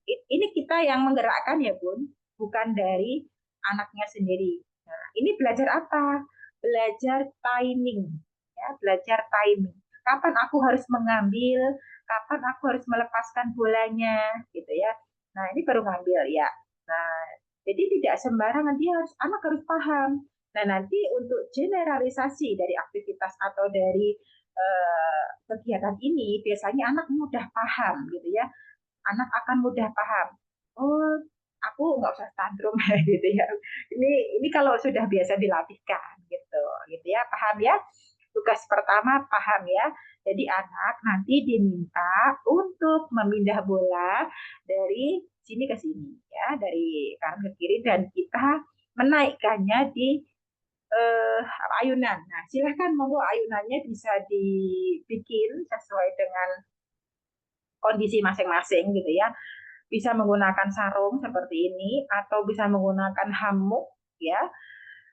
ini kita yang menggerakkan ya Bun, bukan dari anaknya sendiri. Nah, ini belajar apa? Belajar timing ya, belajar timing. Kapan aku harus mengambil, kapan aku harus melepaskan bolanya gitu ya. Nah, ini baru ngambil ya. Nah, jadi tidak sembarangan, dia harus, anak harus paham. Nah, nanti untuk generalisasi dari aktivitas atau dari kegiatan ini biasanya anak mudah paham gitu ya, anak akan mudah paham. Oh, aku nggak usah tantrum gitu ya. Ini kalau sudah biasa dilatihkan gitu ya, paham ya. Tugas pertama paham ya. Jadi anak nanti diminta untuk memindah bola dari sini ke sini ya, dari kanan ke kiri, dan kita menaikkannya di ayunan. Nah, silahkan monggo ayunannya bisa dibikin sesuai dengan kondisi masing-masing gitu ya. Bisa menggunakan sarung seperti ini atau bisa menggunakan hamuk ya,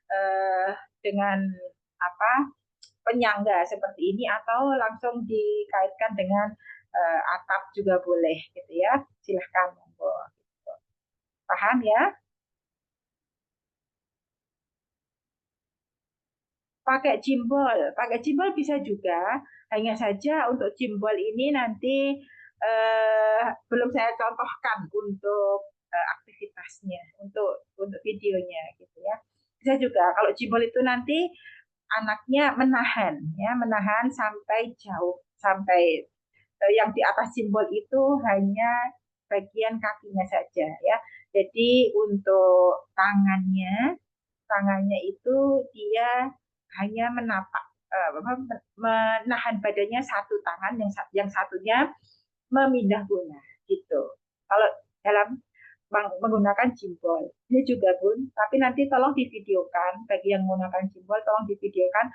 eh, dengan apa penyangga seperti ini, atau langsung dikaitkan dengan atap juga boleh gitu ya. Silahkan monggo. Paham ya? Pakai jimbol bisa juga. Hanya saja untuk jimbol ini nanti belum saya contohkan untuk aktivitasnya, untuk videonya gitu ya. Bisa juga kalau jimbol itu nanti anaknya menahan ya, menahan sampai jauh, sampai yang di atas jimbol itu hanya bagian kakinya saja ya. Jadi untuk tangannya itu dia hanya menapak, menahan badannya satu tangan, yang satunya memindah guna gitu. Kalau dalam menggunakan jempol. Ini juga Bun, tapi nanti tolong divideokan, bagi yang menggunakan jempol tolong divideokan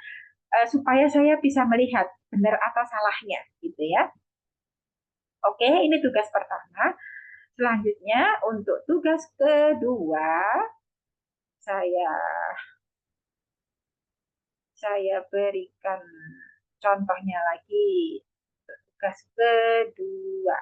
supaya saya bisa melihat benar atau salahnya gitu ya. Oke, ini tugas pertama. Selanjutnya untuk tugas kedua, saya saya berikan contohnya lagi. Tugas kedua.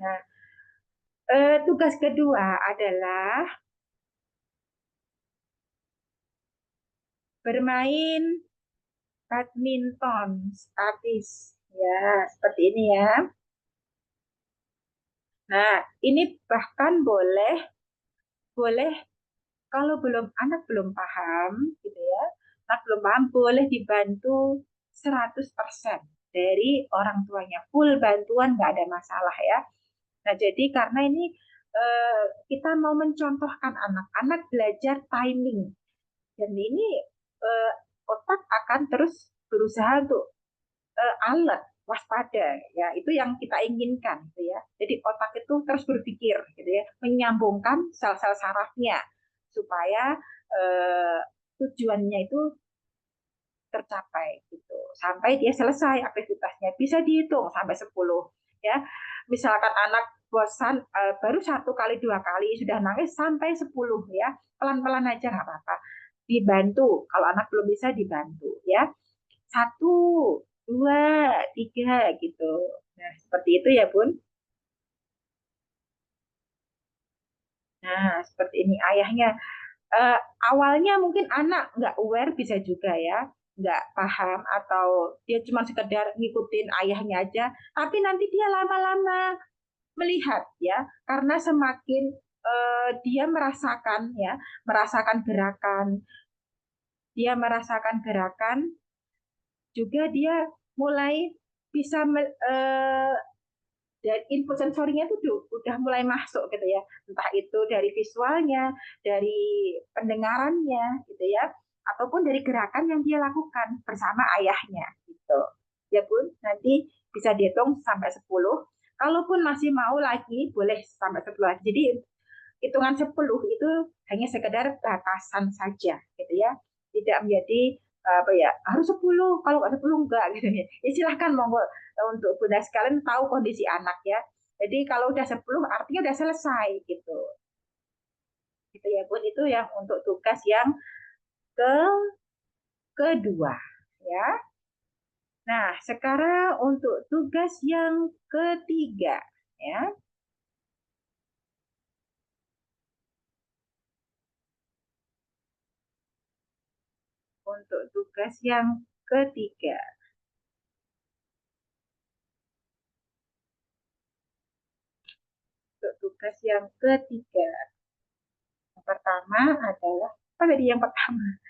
Nah, tugas kedua adalah bermain badminton statis. Ya, seperti ini ya. Nah, ini bahkan boleh boleh kalau anak belum paham gitu ya. Anak belum paham boleh dibantu 100% dari orang tuanya. Full bantuan nggak ada masalah ya. Nah, jadi karena ini kita mau mencontohkan anak-anak belajar timing. Dan ini eh, otak akan terus berusaha untuk alert, waspada, ya itu yang kita inginkan, gitu ya. Jadi otak itu terus berpikir, gitu ya, menyambungkan sel-sel sarafnya supaya eh, tujuannya itu tercapai, gitu. Sampai dia selesai aktivitasnya, bisa dihitung sampai 10, ya. Misalkan anak bosan baru satu kali dua kali sudah nangis sampai 10 ya, pelan-pelan aja nggak apa-apa. Dibantu, kalau anak belum bisa dibantu ya. Satu, dua, tiga gitu. Nah, seperti itu ya, Bun. Nah, seperti ini ayahnya. Eh, Awalnya mungkin anak nggak aware bisa juga ya, nggak paham atau dia cuma sekedar ngikutin ayahnya aja. Tapi nanti dia lama-lama melihat ya, karena semakin dia merasakan gerakan, juga dia mulai bisa dan input sensorinya itu udah mulai masuk gitu ya, entah itu dari visualnya, dari pendengarannya gitu ya, ataupun dari gerakan yang dia lakukan bersama ayahnya gitu ya Bun. Nanti bisa dihitung sampai 10, kalaupun masih mau lagi boleh sampai 10 lagi. Jadi hitungan 10 itu hanya sekedar batasan saja gitu ya, tidak menjadi apa ya harus 10, kalau nggak 10 enggak gitu ya. Ya silahkan monggo untuk bunda sekalian tahu kondisi anak ya. Jadi kalau udah 10 artinya udah selesai gitu. Gitu ya Bun, itu yang untuk tugas yang ke kedua ya. Nah, sekarang untuk tugas yang ketiga ya. Untuk tugas yang ketiga, untuk tugas yang ketiga. Yang pertama adalah apa tadi yang pertama?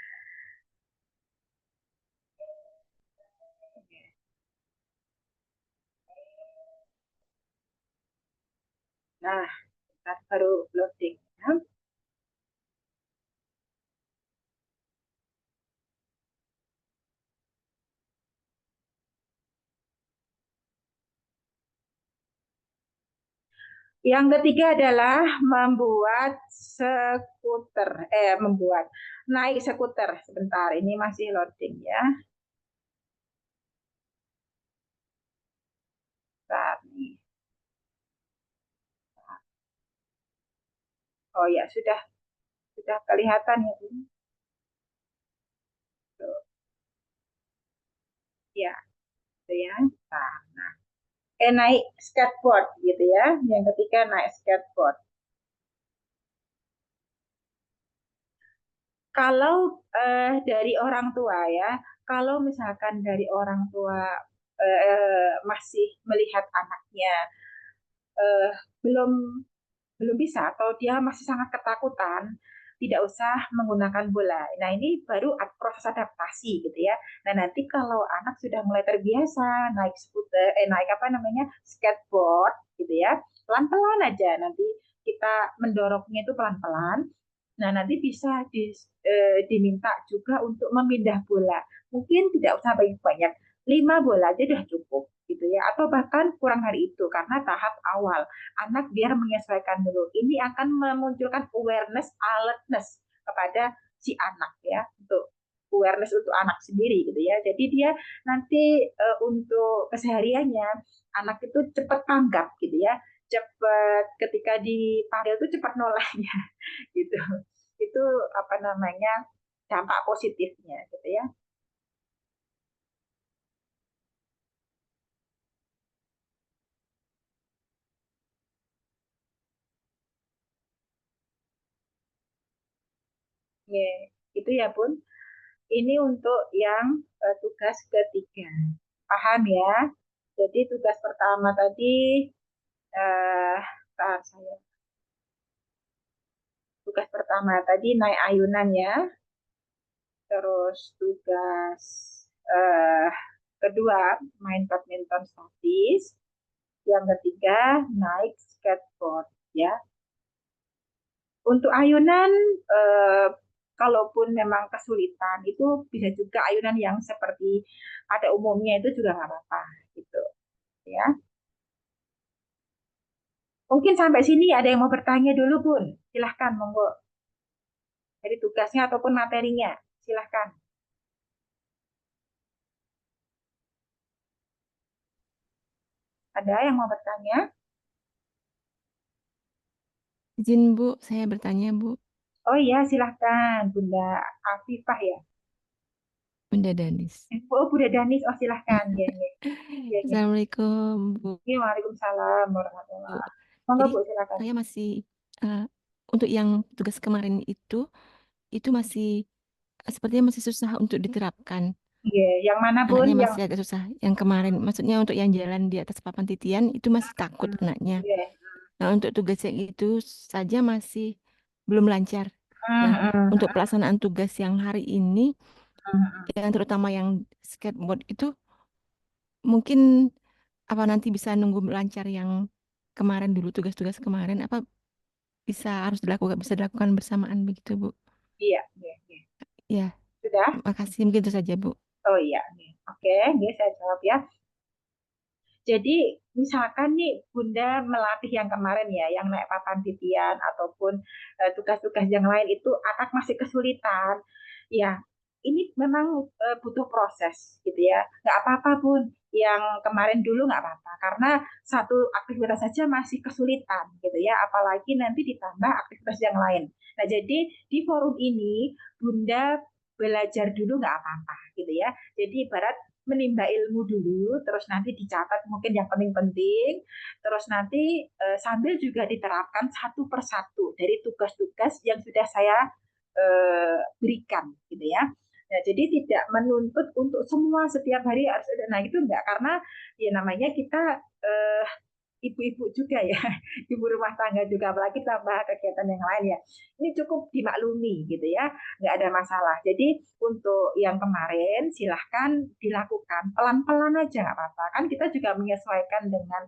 Nah, kita baru loading. Ya. Yang ketiga adalah membuat skuter, naik skuter. Sebentar, ini masih loading ya. Bentar, nih. Oh ya, sudah kelihatan ya. Tuh, ya, itu ya. Nah, naik skateboard gitu ya. Yang ketiga naik skateboard. Kalau dari orang tua ya, kalau misalkan dari orang tua masih melihat anaknya eh, belum belum bisa atau dia masih sangat ketakutan, tidak usah menggunakan bola. Nah, ini baru proses adaptasi gitu ya. Nah, nanti kalau anak sudah mulai terbiasa naik skuter, naik apa namanya, skateboard gitu ya, pelan-pelan aja. Nanti kita mendorongnya itu pelan-pelan. Nah, nanti bisa diminta juga untuk memindah bola. Mungkin tidak usah banyak-banyak, 5 bola aja sudah cukup gitu ya. Atau bahkan kurang dari itu karena tahap awal. Anak biar menyesuaikan dulu. Ini akan memunculkan awareness, alertness kepada si anak ya, untuk awareness untuk anak sendiri gitu ya. Jadi dia nanti untuk kesehariannya anak itu cepat tanggap gitu ya, cepat ketika dipanggil tuh cepat nolehnya gitu. Itu apa namanya, dampak positifnya gitu ya. Ya, itu ya Bun. Ini untuk yang tugas ketiga. Paham ya? Jadi tugas pertama tadi eh saya tugas pertama tadi naik ayunan ya. Terus tugas eh kedua main badminton statis. Yang ketiga naik skateboard ya. Untuk ayunan, eh, kalaupun memang kesulitan, itu bisa juga ayunan yang seperti pada umumnya itu juga nggak apa-apa gitu ya. Mungkin sampai sini ada yang mau bertanya dulu, Bun. Silahkan, monggo. Dari tugasnya ataupun materinya. Silahkan. Ada yang mau bertanya? Izin Bu, saya bertanya Bu, Oh iya, silahkan. Bunda Afifah ya. Bunda Danis. Oh, Bunda Danis. Oh, silahkan. Ya, ya. Ya, ya. Assalamualaikum Bu. Ya, Waalaikumsalam warahmatullahi. Monggo, Jadi Bu, silakan. saya masih eh, untuk yang tugas kemarin itu masih sepertinya masih susah untuk diterapkan. Iya, yang mana, Bun? Anaknya Yang masih agak susah. Yang kemarin, maksudnya untuk yang jalan di atas papan titian itu masih takut anaknya. iya. Nah untuk tugas yang itu saja masih belum lancar. Hmm, Nah hmm, untuk pelaksanaan tugas yang hari ini, hmm, hmm. yang terutama yang skateboard itu mungkin apa nanti bisa nunggu lancar yang kemarin dulu tugas-tugas kemarin apa bisa harus dilakukan bisa dilakukan bersamaan begitu Bu? Iya, iya, iya. Ya, Sudah? makasih mungkin itu saja Bu. Oh iya, nih. Oke, nih saya jawab ya. Jadi misalkan nih Bunda melatih yang kemarin ya, yang naik papan titian ataupun tugas-tugas yang lain itu anak masih kesulitan. Ya, ini memang butuh proses gitu ya. Nggak apa-apa Bun, yang kemarin dulu nggak apa-apa. Karena satu aktivitas saja masih kesulitan gitu ya, apalagi nanti ditambah aktivitas yang lain. Nah, jadi di forum ini Bunda belajar dulu nggak apa-apa gitu ya. Jadi ibarat menimba ilmu dulu, terus nanti dicatat mungkin yang penting-penting, terus nanti sambil juga diterapkan satu persatu dari tugas-tugas yang sudah saya berikan, gitu ya. Nah, jadi tidak menuntut untuk semua setiap hari harus ada. Nah, itu enggak karena ya namanya kita ibu-ibu juga ya, ibu rumah tangga juga, apalagi tambah kegiatan yang lain ya. Ini cukup dimaklumi gitu ya, nggak ada masalah. Jadi untuk yang kemarin silahkan dilakukan pelan-pelan aja nggak apa-apa. Kan kita juga menyesuaikan dengan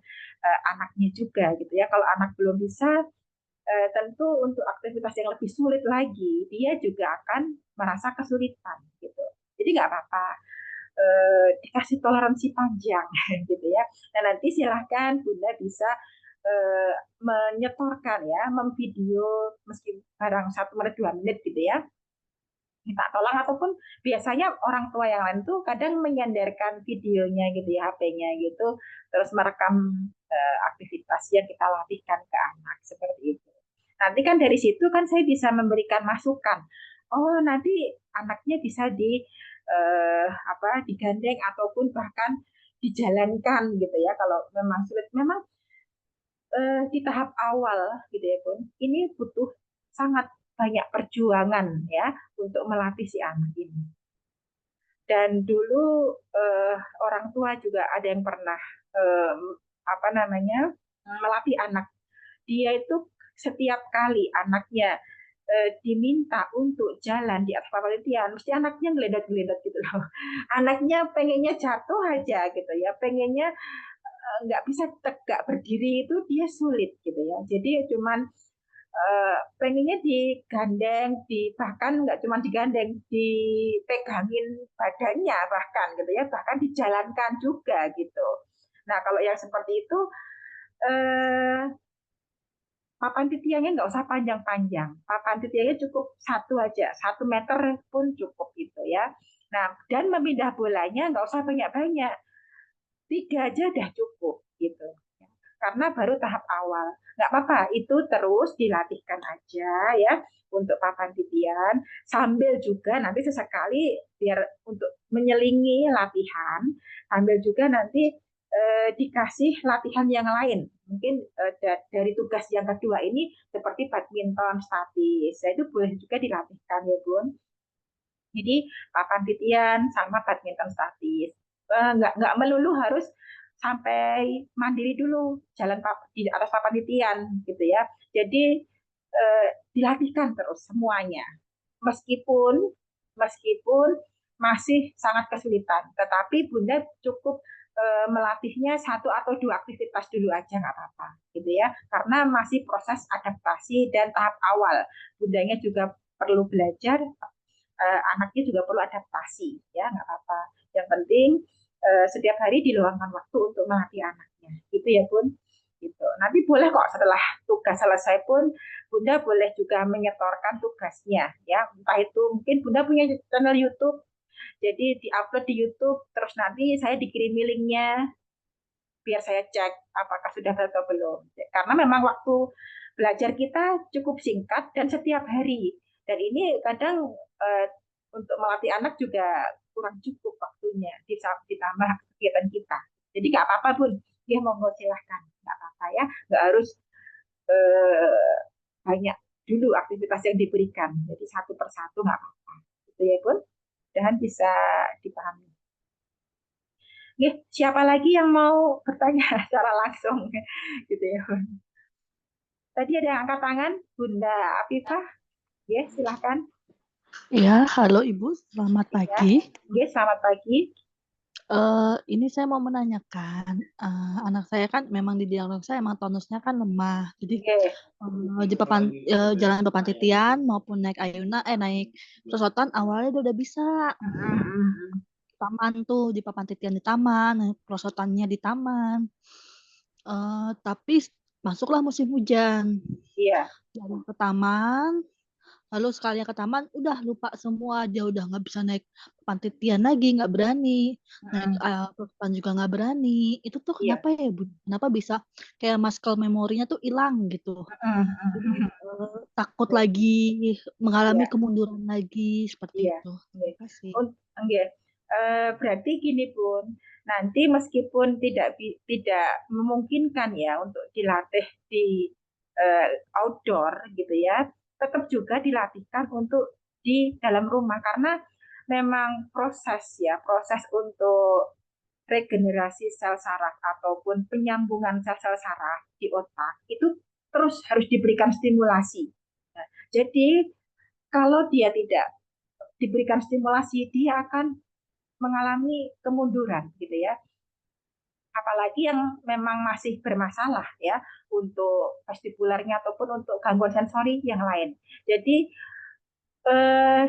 anaknya juga gitu ya. Kalau anak belum bisa, tentu untuk aktivitas yang lebih sulit lagi, dia juga akan merasa kesulitan gitu. Jadi nggak apa-apa, dikasih toleransi panjang gitu ya. Dan nanti silahkan Bunda bisa menyetorkan ya, memvideo meski barang 1 menit 2 menit gitu ya, minta tolong ataupun biasanya orang tua yang lain tuh kadang menyandarkan videonya gitu ya, HP-nya gitu, terus merekam aktivitas yang kita latihkan ke anak seperti itu. Nanti kan dari situ kan saya bisa memberikan masukan. Oh, nanti anaknya bisa digandeng ataupun bahkan dijalankan gitu ya kalau memang sulit. Memang di tahap awal gitu ya Bun, ini butuh sangat banyak perjuangan ya untuk melatih si anak ini. Dan dulu orang tua juga ada yang pernah eh, apa namanya melatih anak. Dia itu setiap kali anaknya diminta untuk jalan di atas papan titian, mesti anaknya ngeledat-ngeledat gitu loh. Anaknya pengennya jatuh aja gitu ya, pengennya nggak bisa tegak berdiri itu dia sulit gitu ya. Jadi cuman pengennya digandeng, bahkan nggak cuma digandeng, dipegangin badannya bahkan gitu ya, bahkan dijalankan juga gitu. Nah kalau yang seperti itu eh, papan titiannya nggak usah panjang-panjang. Papan titiannya cukup satu aja, 1 meter pun cukup gitu ya. Nah, dan memindah bolanya nggak usah banyak-banyak, 3 aja udah cukup gitu. Karena baru tahap awal. Nggak apa-apa, itu terus dilatihkan aja ya untuk papan titian, sambil juga nanti sesekali biar untuk menyelingi latihan, sambil juga nanti dikasih latihan yang lain. Mungkin dari tugas yang kedua ini seperti badminton statis, ya, itu boleh juga dilatihkan ya Bun. Jadi papan titian sama badminton statis. Nggak melulu harus sampai mandiri dulu jalan di atas papan titian gitu ya. Jadi dilatihkan terus semuanya. Meskipun meskipun masih sangat kesulitan, tetapi Bunda cukup melatihnya 1 atau 2 aktivitas dulu aja nggak apa-apa gitu ya, karena masih proses adaptasi dan tahap awal. Bundanya juga perlu belajar, anaknya juga perlu adaptasi ya nggak apa-apa. Yang penting setiap hari diluangkan waktu untuk melatih anaknya gitu ya Bun. Gitu. Nanti boleh kok setelah tugas selesai pun Bunda boleh juga menyetorkan tugasnya ya. Entah itu mungkin Bunda punya channel YouTube, jadi diupload di YouTube, terus nanti saya dikirimi linknya biar saya cek apakah sudah atau belum. Karena memang waktu belajar kita cukup singkat dan setiap hari. Dan ini kadang eh, untuk melatih anak juga kurang cukup waktunya ditambah kegiatan kita. Jadi nggak apa-apa Bun, dia mau silahkan, nggak apa-apa ya, nggak harus eh, banyak dulu aktivitas yang diberikan. Jadi satu persatu nggak apa-apa. Gitu ya Bun, dan bisa dipahami. Siapa lagi yang mau bertanya secara langsung gitu ya. Tadi ada yang angkat tangan, Bunda Afifah. Ya, silakan. Ya, halo Ibu, selamat Ya, pagi. selamat pagi. Ini saya mau menanyakan, anak saya kan memang didiagnosa emang tonusnya kan lemah. Jadi Oke. jalan papan titian maupun naik ayunan, naik perosotan awalnya dia udah bisa. Taman tuh di papan titian di taman, naik perosotannya di taman. Tapi masuklah musim hujan. Iya. Jalan ke taman, lalu sekalinya ke taman, udah lupa semua. Dia udah nggak bisa naik pantitian lagi, nggak berani. Naik perosotan juga nggak berani. Itu tuh Iya. kenapa ya, Bu? Kenapa bisa kayak muscle memorinya tuh hilang gitu. Jadi takut lagi mengalami Iya. kemunduran lagi seperti Iya. itu. Iya. Terima kasih. Iya. Berarti gini Bun, nanti meskipun tidak memungkinkan ya untuk dilatih di outdoor gitu ya, tetap juga dilatihkan untuk di dalam rumah karena memang proses untuk regenerasi sel saraf ataupun penyambungan sel-sel saraf di otak itu terus harus diberikan stimulasi. Nah, jadi kalau dia tidak diberikan stimulasi, dia akan mengalami kemunduran gitu ya. Apalagi yang memang masih bermasalah ya untuk vestibularnya ataupun untuk gangguan sensori yang lain. Jadi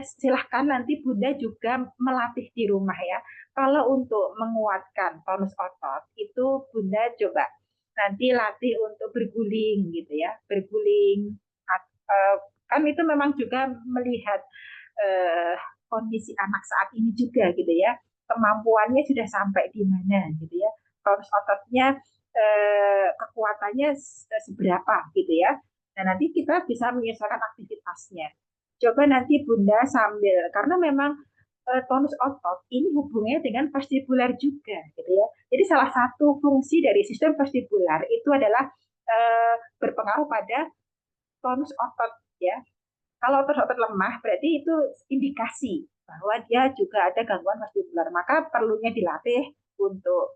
silahkan nanti Bunda juga melatih di rumah ya. Kalau untuk menguatkan tonus otot itu Bunda coba nanti latih untuk berguling gitu ya, berguling. Kan itu memang juga melihat eh, kondisi anak saat ini juga gitu ya, kemampuannya sudah sampai di mana gitu ya, tonus ototnya kekuatannya seberapa gitu ya. Nah nanti kita bisa menyesuaikan aktivitasnya. Coba nanti Bunda sambil, karena memang tonus otot ini hubungannya dengan vestibular juga gitu ya. Jadi salah satu fungsi dari sistem vestibular itu adalah berpengaruh pada tonus otot ya. Kalau otot otot lemah berarti itu indikasi bahwa dia juga ada gangguan vestibular. Maka perlunya dilatih untuk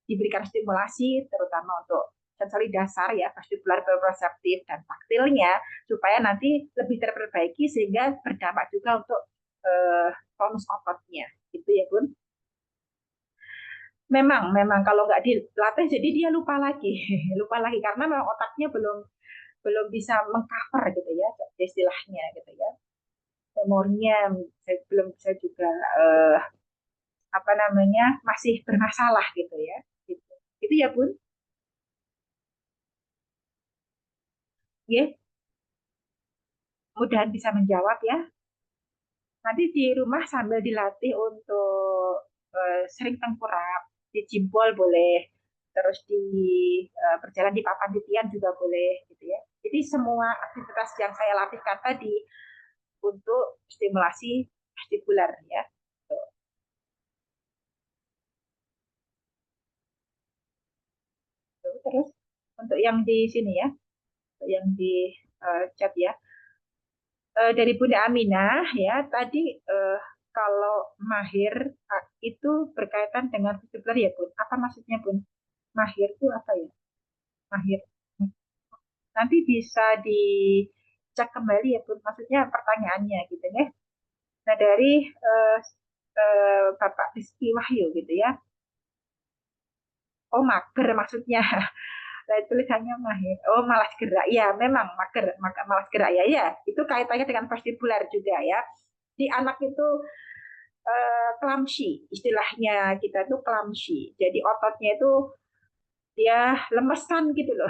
diberikan stimulasi terutama untuk sensori dasar ya, vestibular, proprioseptif dan taktilnya supaya nanti lebih terperbaiki sehingga berdampak juga untuk tonus ototnya gitu ya Bun. Memang kalau nggak dilatih jadi dia lupa lagi lupa lagi karena memang otaknya belum belum bisa mengcover gitu ya istilahnya gitu ya, memorinya belum bisa juga apa namanya masih bermasalah gitu ya, gitu itu ya Bun ya, mudahan bisa menjawab ya. Nanti di rumah sambil dilatih untuk sering tengkurap, di jimbol boleh, terus di berjalan di papan titian juga boleh gitu ya. Jadi semua aktivitas yang saya latihkan tadi untuk stimulasi vestibular ya. Terus untuk yang di sini ya, yang di chat ya, dari Bunda Aminah ya tadi kalau mahir itu berkaitan dengan vestibular ya Bun. Apa maksudnya Bun? Mahir itu apa ya? Mahir. Nanti bisa dicek kembali ya Bun. Maksudnya pertanyaannya gitu ya. Nah dari Bapak Rizky Wahyu gitu ya. Oh mager maksudnya. Nah, tulisannya mahir. Oh malas gerak. Ya memang mager, malas gerak ya. Ya itu kaitannya dengan vestibular juga ya. Di anak itu clumsy, istilahnya kita tuh clumsy. Jadi ototnya itu dia lemesan gitu loh.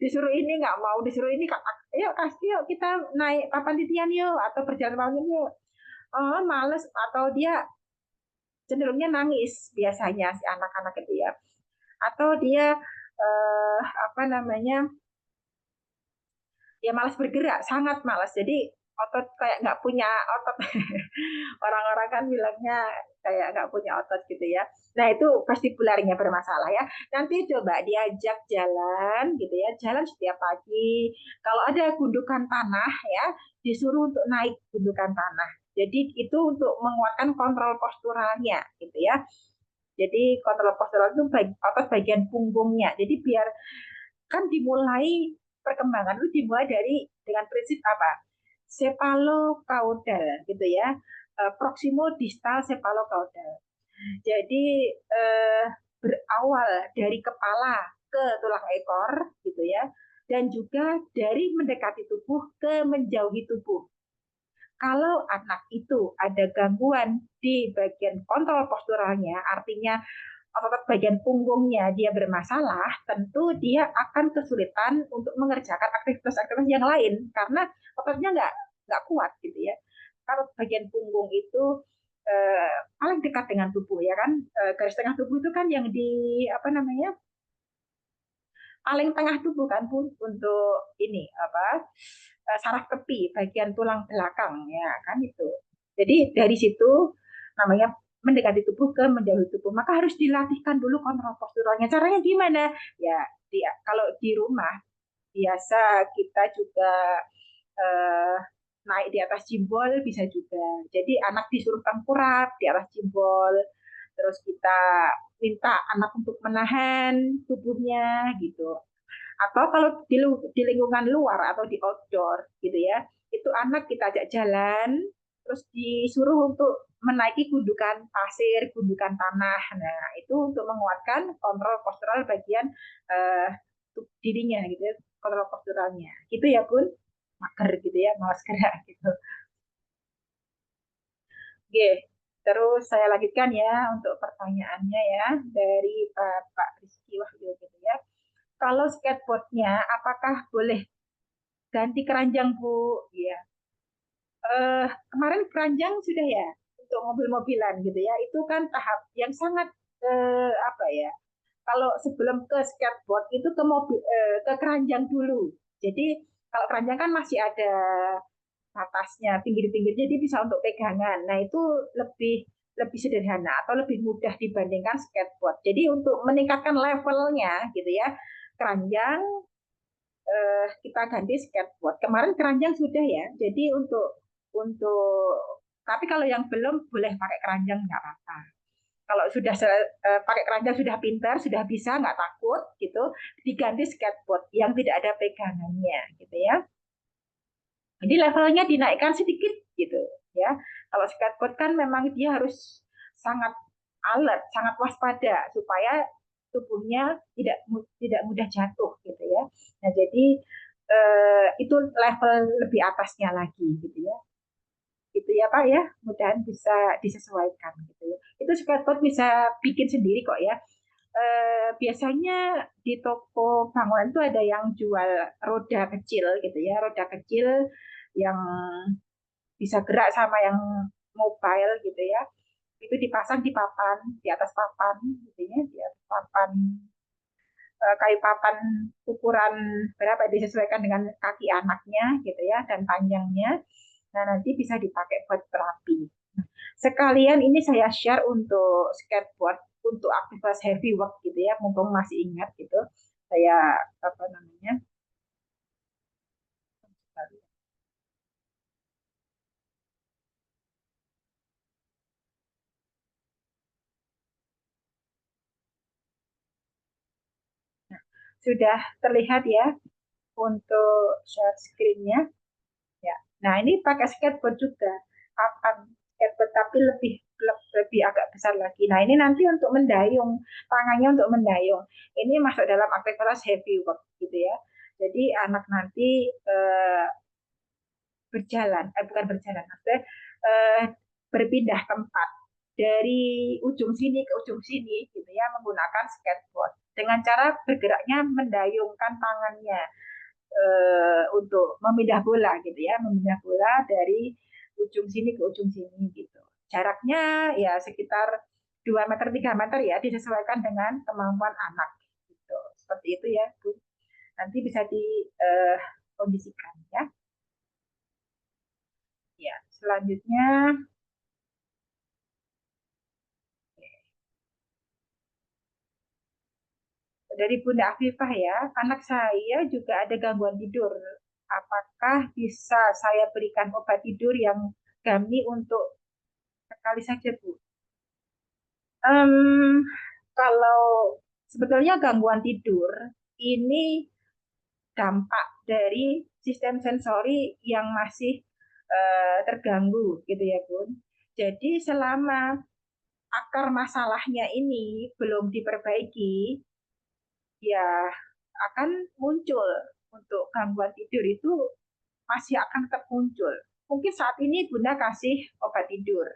Disuruh ini nggak mau, disuruh ini yuk kasih yuk kita naik papan titian yuk atau berjalan malam yuk. Oh, males atau dia cenderungnya nangis biasanya si anak-anak itu ya. Atau dia apa namanya? Ya malas bergerak, sangat malas. Jadi otot kayak nggak punya otot. Orang-orang kan bilangnya kayak nggak punya otot gitu ya. Nah itu vestibularnya bermasalah ya. Nanti coba diajak jalan gitu ya, jalan setiap pagi. Kalau ada gundukan tanah ya, disuruh untuk naik gundukan tanah. Jadi itu untuk menguatkan kontrol posturalnya gitu ya. Jadi kontrol postural itu otot bagian punggungnya. Jadi biar kan dimulai perkembangan itu dimulai dari dengan prinsip apa? Cepalocaudal gitu ya. Proximo distal cepalocaudal. Jadi berawal dari kepala ke tulang ekor gitu ya. Dan juga dari mendekati tubuh ke menjauhi tubuh. Kalau anak itu ada gangguan di bagian kontrol posturalnya, artinya otot bagian punggungnya dia bermasalah, tentu dia akan kesulitan untuk mengerjakan aktivitas-aktivitas yang lain karena ototnya nggak kuat gitu ya. Kalau bagian punggung itu paling dekat dengan tubuh ya kan, garis tengah tubuh itu kan yang di apa namanya paling tengah tubuh kan Bun, untuk ini apa saraf tepi bagian tulang belakang ya kan itu. Jadi dari situ namanya mendekati tubuh ke menjauhi tubuh. Maka harus dilatihkan dulu kontrol posturalnya. Caranya gimana? Ya dia kalau di rumah biasa kita juga eh, naik di atas jimbol bisa juga. Jadi anak disuruh tengkurap di atas jimbol. Terus kita minta anak untuk menahan tubuhnya gitu. Atau kalau di lingkungan luar atau di outdoor gitu ya, itu anak kita ajak jalan, terus disuruh untuk menaiki gundukan pasir, gundukan tanah. Nah, itu untuk menguatkan kontrol postural bagian eh, dirinya gitu ya, kontrol posturalnya. Gitu ya, Bun. Mager gitu ya, malas gerak gitu. Oke, terus saya lanjutkan ya untuk pertanyaannya ya dari Pak Rizky Wahyu gitu ya. Kalau skateboardnya, apakah boleh ganti keranjang Bu? Ya, kemarin keranjang sudah ya untuk mobil-mobilan gitu ya. Itu kan tahap yang sangat apa ya? Kalau sebelum ke skateboard itu ke mobil ke keranjang dulu. Jadi kalau keranjang kan masih ada atasnya, pinggir-pinggir, jadi bisa untuk pegangan. Nah itu lebih lebih sederhana atau lebih mudah dibandingkan skateboard. Jadi untuk meningkatkan levelnya gitu ya, keranjang kita ganti skateboard. Kemarin keranjang sudah ya. Jadi untuk tapi kalau yang belum boleh pakai keranjang nggak apa-apa. Kalau sudah pakai keranjang sudah pintar, sudah bisa, nggak takut gitu, diganti skateboard yang tidak ada pegangannya gitu ya. Jadi levelnya dinaikkan sedikit gitu ya. Kalau skateboard kan memang dia harus sangat alert, sangat waspada supaya tubuhnya tidak mudah jatuh gitu ya. Nah, jadi itu level lebih atasnya lagi gitu ya. Gitu ya Pak ya, mudahan bisa disesuaikan gitu ya. Itu skateboard bisa bikin sendiri kok ya. Biasanya di toko bangunan itu ada yang jual roda kecil gitu ya, roda kecil yang bisa gerak sama yang mobile gitu ya. Itu dipasang di papan, di atas papan gitu ya, di atas papan kayu papan ukuran berapa disesuaikan dengan kaki anaknya gitu ya dan panjangnya. Nah, nanti bisa dipakai buat terapi. Sekalian ini saya share untuk skateboard untuk aktivitas heavy work gitu ya, mumpung masih ingat gitu. Saya apa namanya? Sudah terlihat ya untuk share screen-nya. Ya. Nah, ini pakai skateboard juga. Papan skateboard tapi lebih agak besar lagi. Nah, ini nanti untuk mendayung, tangannya untuk mendayung. Ini masuk dalam aktivitas heavy work gitu ya. Jadi anak nanti bukan berjalan, maksudnya eh, berpindah tempat dari ujung sini ke ujung sini gitu ya menggunakan skateboard dengan cara bergeraknya mendayungkan tangannya untuk memindah bola gitu ya, memindah bola dari ujung sini ke ujung sini gitu. Jaraknya ya sekitar 2 meter 3 meter ya disesuaikan dengan kemampuan anak gitu. Seperti itu ya, Bu. Nanti bisa dikondisikan ya. Ya, selanjutnya dari Bunda Afifah ya, anak saya juga ada gangguan tidur. Apakah bisa saya berikan obat tidur yang gami untuk sekali saja, Bu? Um, Kalau sebetulnya gangguan tidur ini dampak dari sistem sensori yang masih terganggu, gitu ya, Bun. Jadi selama akar masalahnya ini belum diperbaiki, ya akan muncul untuk gangguan tidur itu masih akan tetap muncul. Mungkin saat ini Bunda kasih obat tidur,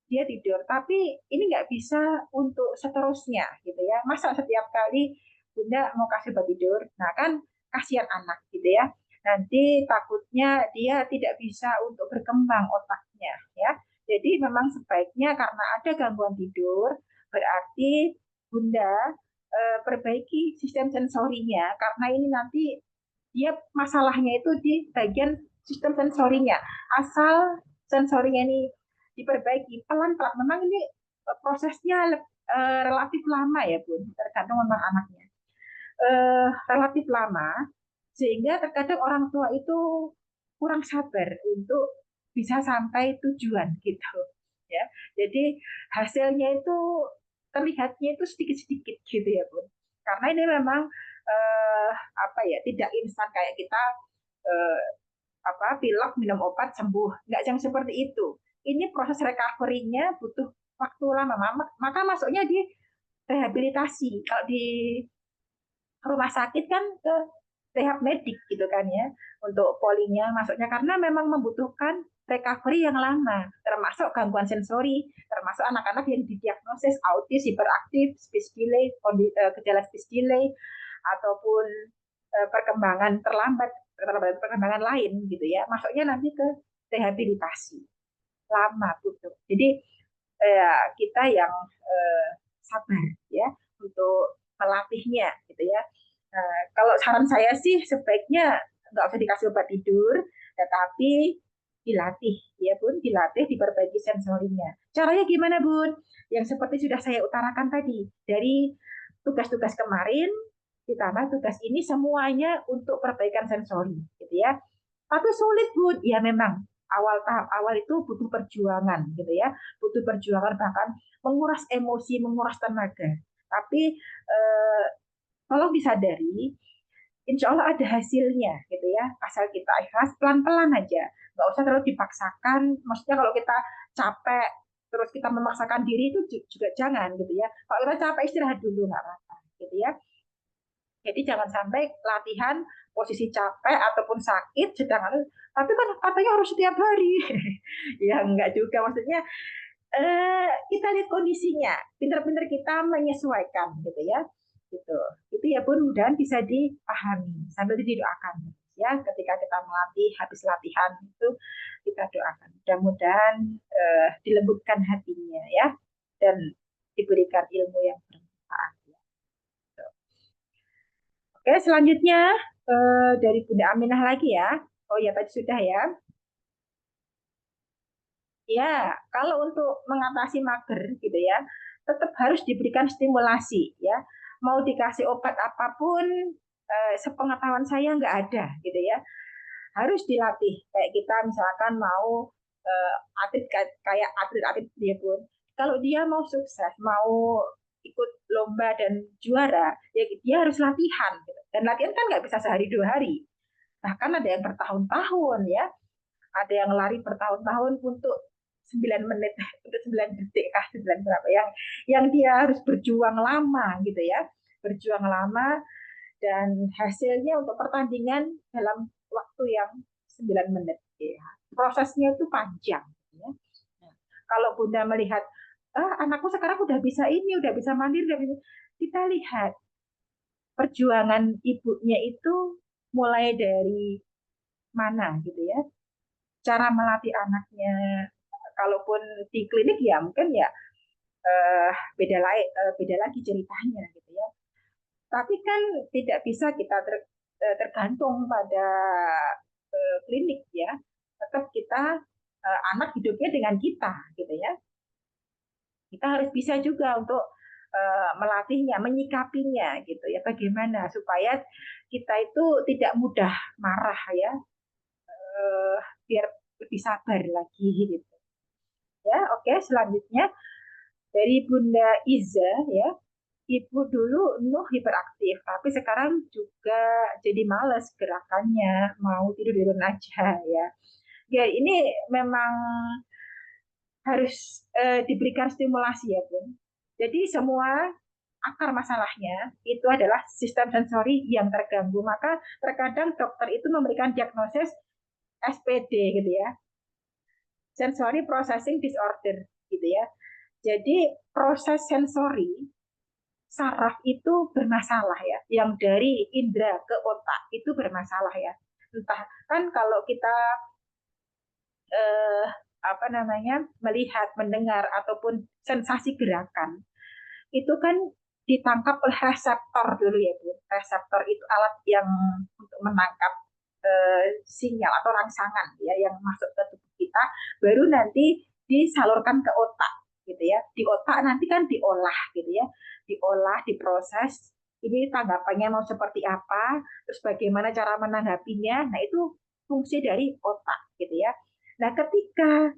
dia tidur, tapi ini nggak bisa untuk seterusnya gitu ya. Masa setiap kali Bunda mau kasih obat tidur, nah kan kasihan anak gitu ya. Nanti takutnya dia tidak bisa untuk berkembang otaknya ya. Jadi memang sebaiknya karena ada gangguan tidur, berarti Bunda perbaiki sistem sensorinya karena ini nanti dia masalahnya itu di bagian sistem sensorinya. Asal sensorinya ini diperbaiki pelan-pelan. Memang ini prosesnya relatif lama ya, Bun. Tergantung memang anaknya. Relatif lama sehingga terkadang orang tua itu kurang sabar untuk bisa sampai tujuan gitu ya. Jadi hasilnya itu terlihatnya itu sedikit-sedikit gitu ya, Bun. Karena ini memang apa ya, tidak instan kayak kita eh, pilek minum obat sembuh, nggak yang seperti itu. Ini proses recovery-nya butuh waktu lama, maka masuknya di rehabilitasi. Kalau di rumah sakit kan ke rehab medik gitu kan ya, untuk polinya masuknya karena memang membutuhkan recovery yang lama, termasuk gangguan sensori, termasuk anak-anak yang didiagnosis autis, hiperaktif, speech delay, gejala speech delay, ataupun perkembangan terlambat, perkembangan lain gitu ya, masuknya nanti ke rehabilitasi lama butuh. Jadi kita yang sabar ya untuk melatihnya gitu ya. Kalau saran saya sih sebaiknya nggak usah dikasih obat tidur, tetapi dilatih ya Bun, dilatih diperbaiki sensorinya. Caranya gimana Bun? Yang seperti sudah saya utarakan tadi, dari tugas-tugas kemarin ditambah tugas ini semuanya untuk perbaikan sensori gitu ya. Tapi sulit Bun, ya memang tahap awal itu butuh perjuangan gitu ya, butuh perjuangan bahkan menguras emosi, menguras tenaga. Tapi tolong disadari, insya Allah ada hasilnya gitu ya. Asal kita ikhlas, pelan-pelan aja. Nggak usah terlalu dipaksakan. Maksudnya kalau kita capek, terus kita memaksakan diri itu juga jangan gitu ya. Kalau kita capek, istirahat dulu nggak apa-apa gitu ya. Jadi jangan sampai latihan posisi capek ataupun sakit sedang tapi kan katanya harus setiap hari. Ya enggak juga, maksudnya kita lihat kondisinya, pinter-pinter kita menyesuaikan gitu ya. Gitu. Itu ya Bun, dan bisa dipahami sambil didoakan ya. Ketika kita melatih, habis latihan itu kita doakan. Mudah-mudahan dilembutkan hatinya ya, dan diberikan ilmu yang bermanfaat. Oke, selanjutnya dari Bunda Aminah lagi ya. Oh ya, tadi sudah ya. Ya, kalau untuk mengatasi mager gitu ya, tetap harus diberikan stimulasi ya. Mau dikasih obat apapun, sepengetahuan saya nggak ada gitu ya. Harus dilatih. Kayak kita misalkan mau atlet kayak atlet-atlet dia pun, kalau dia mau sukses, mau ikut lomba dan juara, ya dia harus latihan. Gitu. Dan latihan kan nggak bisa sehari 2 hari. Bahkan ada yang bertahun-tahun ya, ada yang lari bertahun-tahun untuk 9 menit, untuk 9 detik kah, 9 berapa, yang dia harus berjuang lama gitu ya, berjuang lama, dan hasilnya untuk pertandingan dalam waktu yang 9 menit ya. Prosesnya itu panjang ya. Nah, kalau Bunda melihat anakku sekarang udah bisa ini, udah bisa mandiri, udah bisa, kita lihat perjuangan ibunya itu mulai dari mana gitu ya, cara melatih anaknya. Kalaupun di klinik ya mungkin ya beda lagi ceritanya gitu ya. Tapi kan tidak bisa kita tergantung pada klinik ya. Tetap kita anak hidupnya dengan kita gitu ya. Kita harus bisa juga untuk melatihnya, menyikapinya gitu ya. Bagaimana supaya kita itu tidak mudah marah ya, biar lebih sabar lagi gitu. Ya, oke, selanjutnya dari Bunda Iza ya. Ibu dulu Nuh hiperaktif, tapi sekarang juga jadi males gerakannya, mau tidur-tidur aja ya. Ya ini memang harus diberikan stimulasi ya Bun. Jadi semua akar masalahnya itu adalah sistem sensori yang terganggu. Maka terkadang dokter itu memberikan diagnosis SPD gitu ya, sensory processing disorder gitu ya. Jadi proses sensori saraf itu bermasalah ya, yang dari indera ke otak itu bermasalah ya. Entah kan kalau kita eh, apa namanya, melihat, mendengar ataupun sensasi gerakan itu kan ditangkap oleh reseptor dulu ya Bu. Reseptor itu alat yang untuk menangkap sinyal atau rangsangan ya yang masuk ke tubuh kita, baru nanti disalurkan ke otak gitu ya. Di otak nanti kan diolah gitu ya, diolah, diproses. Ini tanggapannya mau seperti apa, terus bagaimana cara menanggapinya. Nah itu fungsi dari otak gitu ya. Nah ketika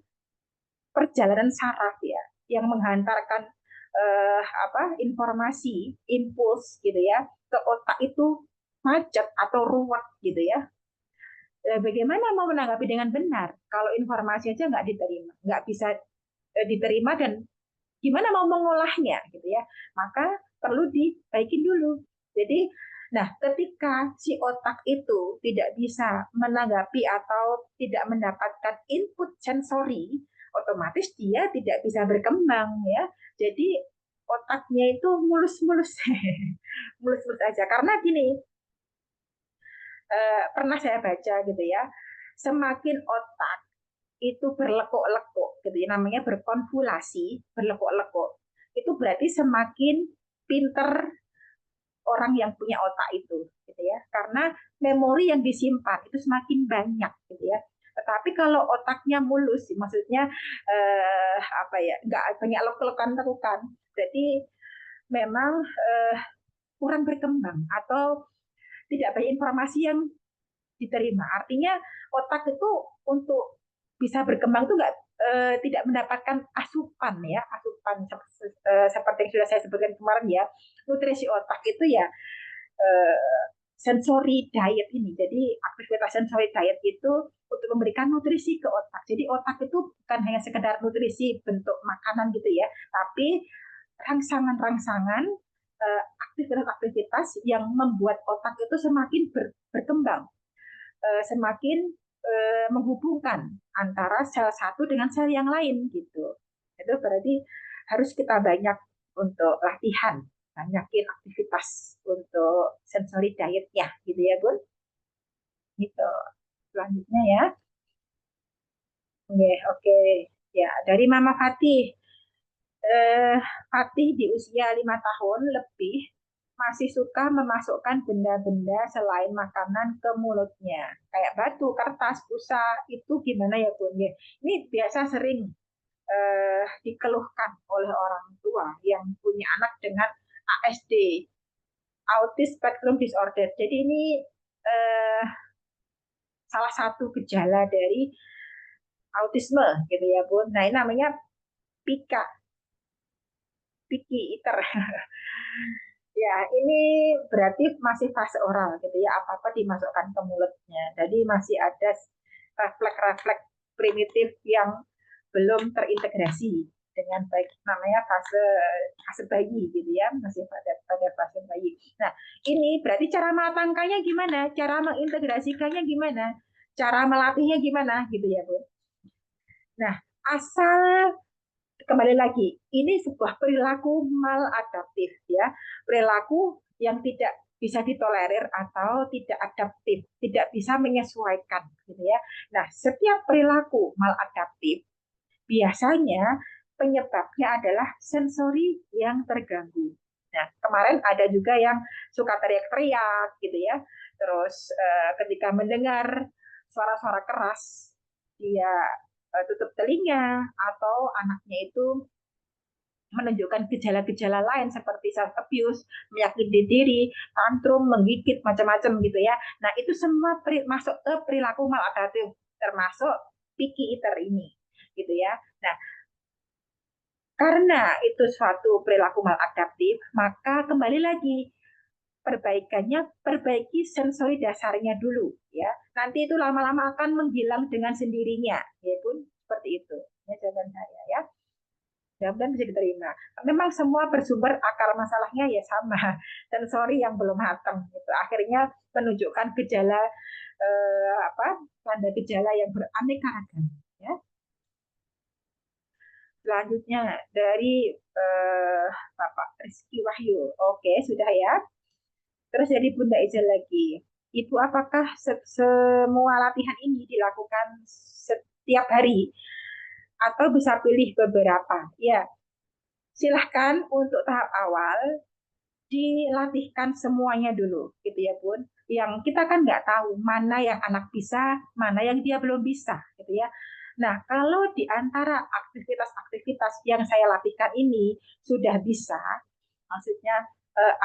perjalanan saraf ya yang menghantarkan informasi, impuls gitu ya ke otak itu macet atau ruwet gitu ya. Bagaimana mau menanggapi dengan benar kalau informasi aja nggak diterima, nggak bisa diterima, dan gimana mau mengolahnya gitu ya. Maka perlu dibaikin dulu. Jadi, nah ketika si otak itu tidak bisa menanggapi atau tidak mendapatkan input sensori, otomatis dia tidak bisa berkembang ya. Jadi otaknya itu mulus-mulus, mulus-mulus aja. Karena gini, pernah saya baca gitu ya, semakin otak itu berlekuk-lekuk gitu ya, namanya berkonvulasi, berlekuk-lekuk, itu berarti semakin pinter orang yang punya otak itu gitu ya, karena memori yang disimpan itu semakin banyak gitu ya. Tetapi kalau otaknya mulus, maksudnya apa ya, nggak banyak lekukan-lekukan, berarti memang kurang berkembang atau tidak banyak informasi yang diterima. Artinya otak itu untuk bisa berkembang itu tidak mendapatkan asupan ya, asupan depan seperti yang sudah saya sebutkan kemarin ya, nutrisi otak itu ya sensory diet ini. Jadi aktivitas sensory diet itu untuk memberikan nutrisi ke otak. Jadi otak itu bukan hanya sekedar nutrisi bentuk makanan gitu ya, tapi rangsangan-rangsangan aktivitas-aktivitas yang membuat otak itu semakin berkembang, semakin menghubungkan antara sel satu dengan sel yang lain gitu. Itu berarti harus kita banyak untuk latihan, banyakin aktivitas untuk sensory dietnya gitu ya Bun. Gitu. Selanjutnya ya. Oke, oke. Ya, dari Mama Fatih. Fatih di usia 5 tahun lebih masih suka memasukkan benda-benda selain makanan ke mulutnya. Kayak batu, kertas, busa, itu gimana ya Bun? Ya, ini biasa sering dikeluhkan oleh orang tua yang punya anak dengan ASD, Autism Spectrum Disorder. Jadi ini salah satu gejala dari autisme gitu ya Bun. Nah ini namanya pika, picky eater. Ya, ini berarti masih fase oral gitu ya, apa-apa dimasukkan ke mulutnya. Jadi masih ada refleks-refleks primitif yang belum terintegrasi dengan baik, namanya fase fase bayi gitu ya, masih pada fase bayi. Nah, ini berarti cara matangkannya gimana? Cara mengintegrasikannya gimana? Cara melatihnya gimana gitu ya, Bu. Nah, asal kembali lagi, ini sebuah perilaku maladaptif ya, perilaku yang tidak bisa ditolerir atau tidak adaptif, tidak bisa menyesuaikan gitu ya. Nah, setiap perilaku maladaptif biasanya penyebabnya adalah sensori yang terganggu. Nah, kemarin ada juga yang suka teriak-teriak gitu ya. Terus ketika mendengar suara-suara keras, dia tutup telinga atau anaknya itu menunjukkan gejala-gejala lain seperti self abuse, menyakiti diri, tantrum, menggigit, macam-macam gitu ya. Nah, itu semua masuk ke perilaku maladaptif, termasuk picky eater ini gitu ya. Nah, karena itu suatu perilaku maladaptif, maka kembali lagi perbaikannya, perbaiki sensori dasarnya dulu ya. Nanti itu lama-lama akan menghilang dengan sendirinya, ya pun seperti itu. Ya jawaban saya ya. Mudah-mudahan bisa diterima. Memang semua bersumber akar masalahnya ya sama, sensori yang belum matang. Gitu. Akhirnya menunjukkan gejala tanda gejala yang beraneka ragam. Ya. Selanjutnya dari Bapak Rizky Wahyu. Oke, sudah ya. Terus dari Bunda Ijal lagi. Ibu, apakah semua latihan ini dilakukan setiap hari? Atau bisa pilih beberapa? Ya, silahkan untuk tahap awal dilatihkan semuanya dulu, gitu ya Bun. Yang kita kan nggak tahu mana yang anak bisa, mana yang dia belum bisa, gitu ya. Nah, kalau di antara aktivitas-aktivitas yang saya latihkan ini sudah bisa, maksudnya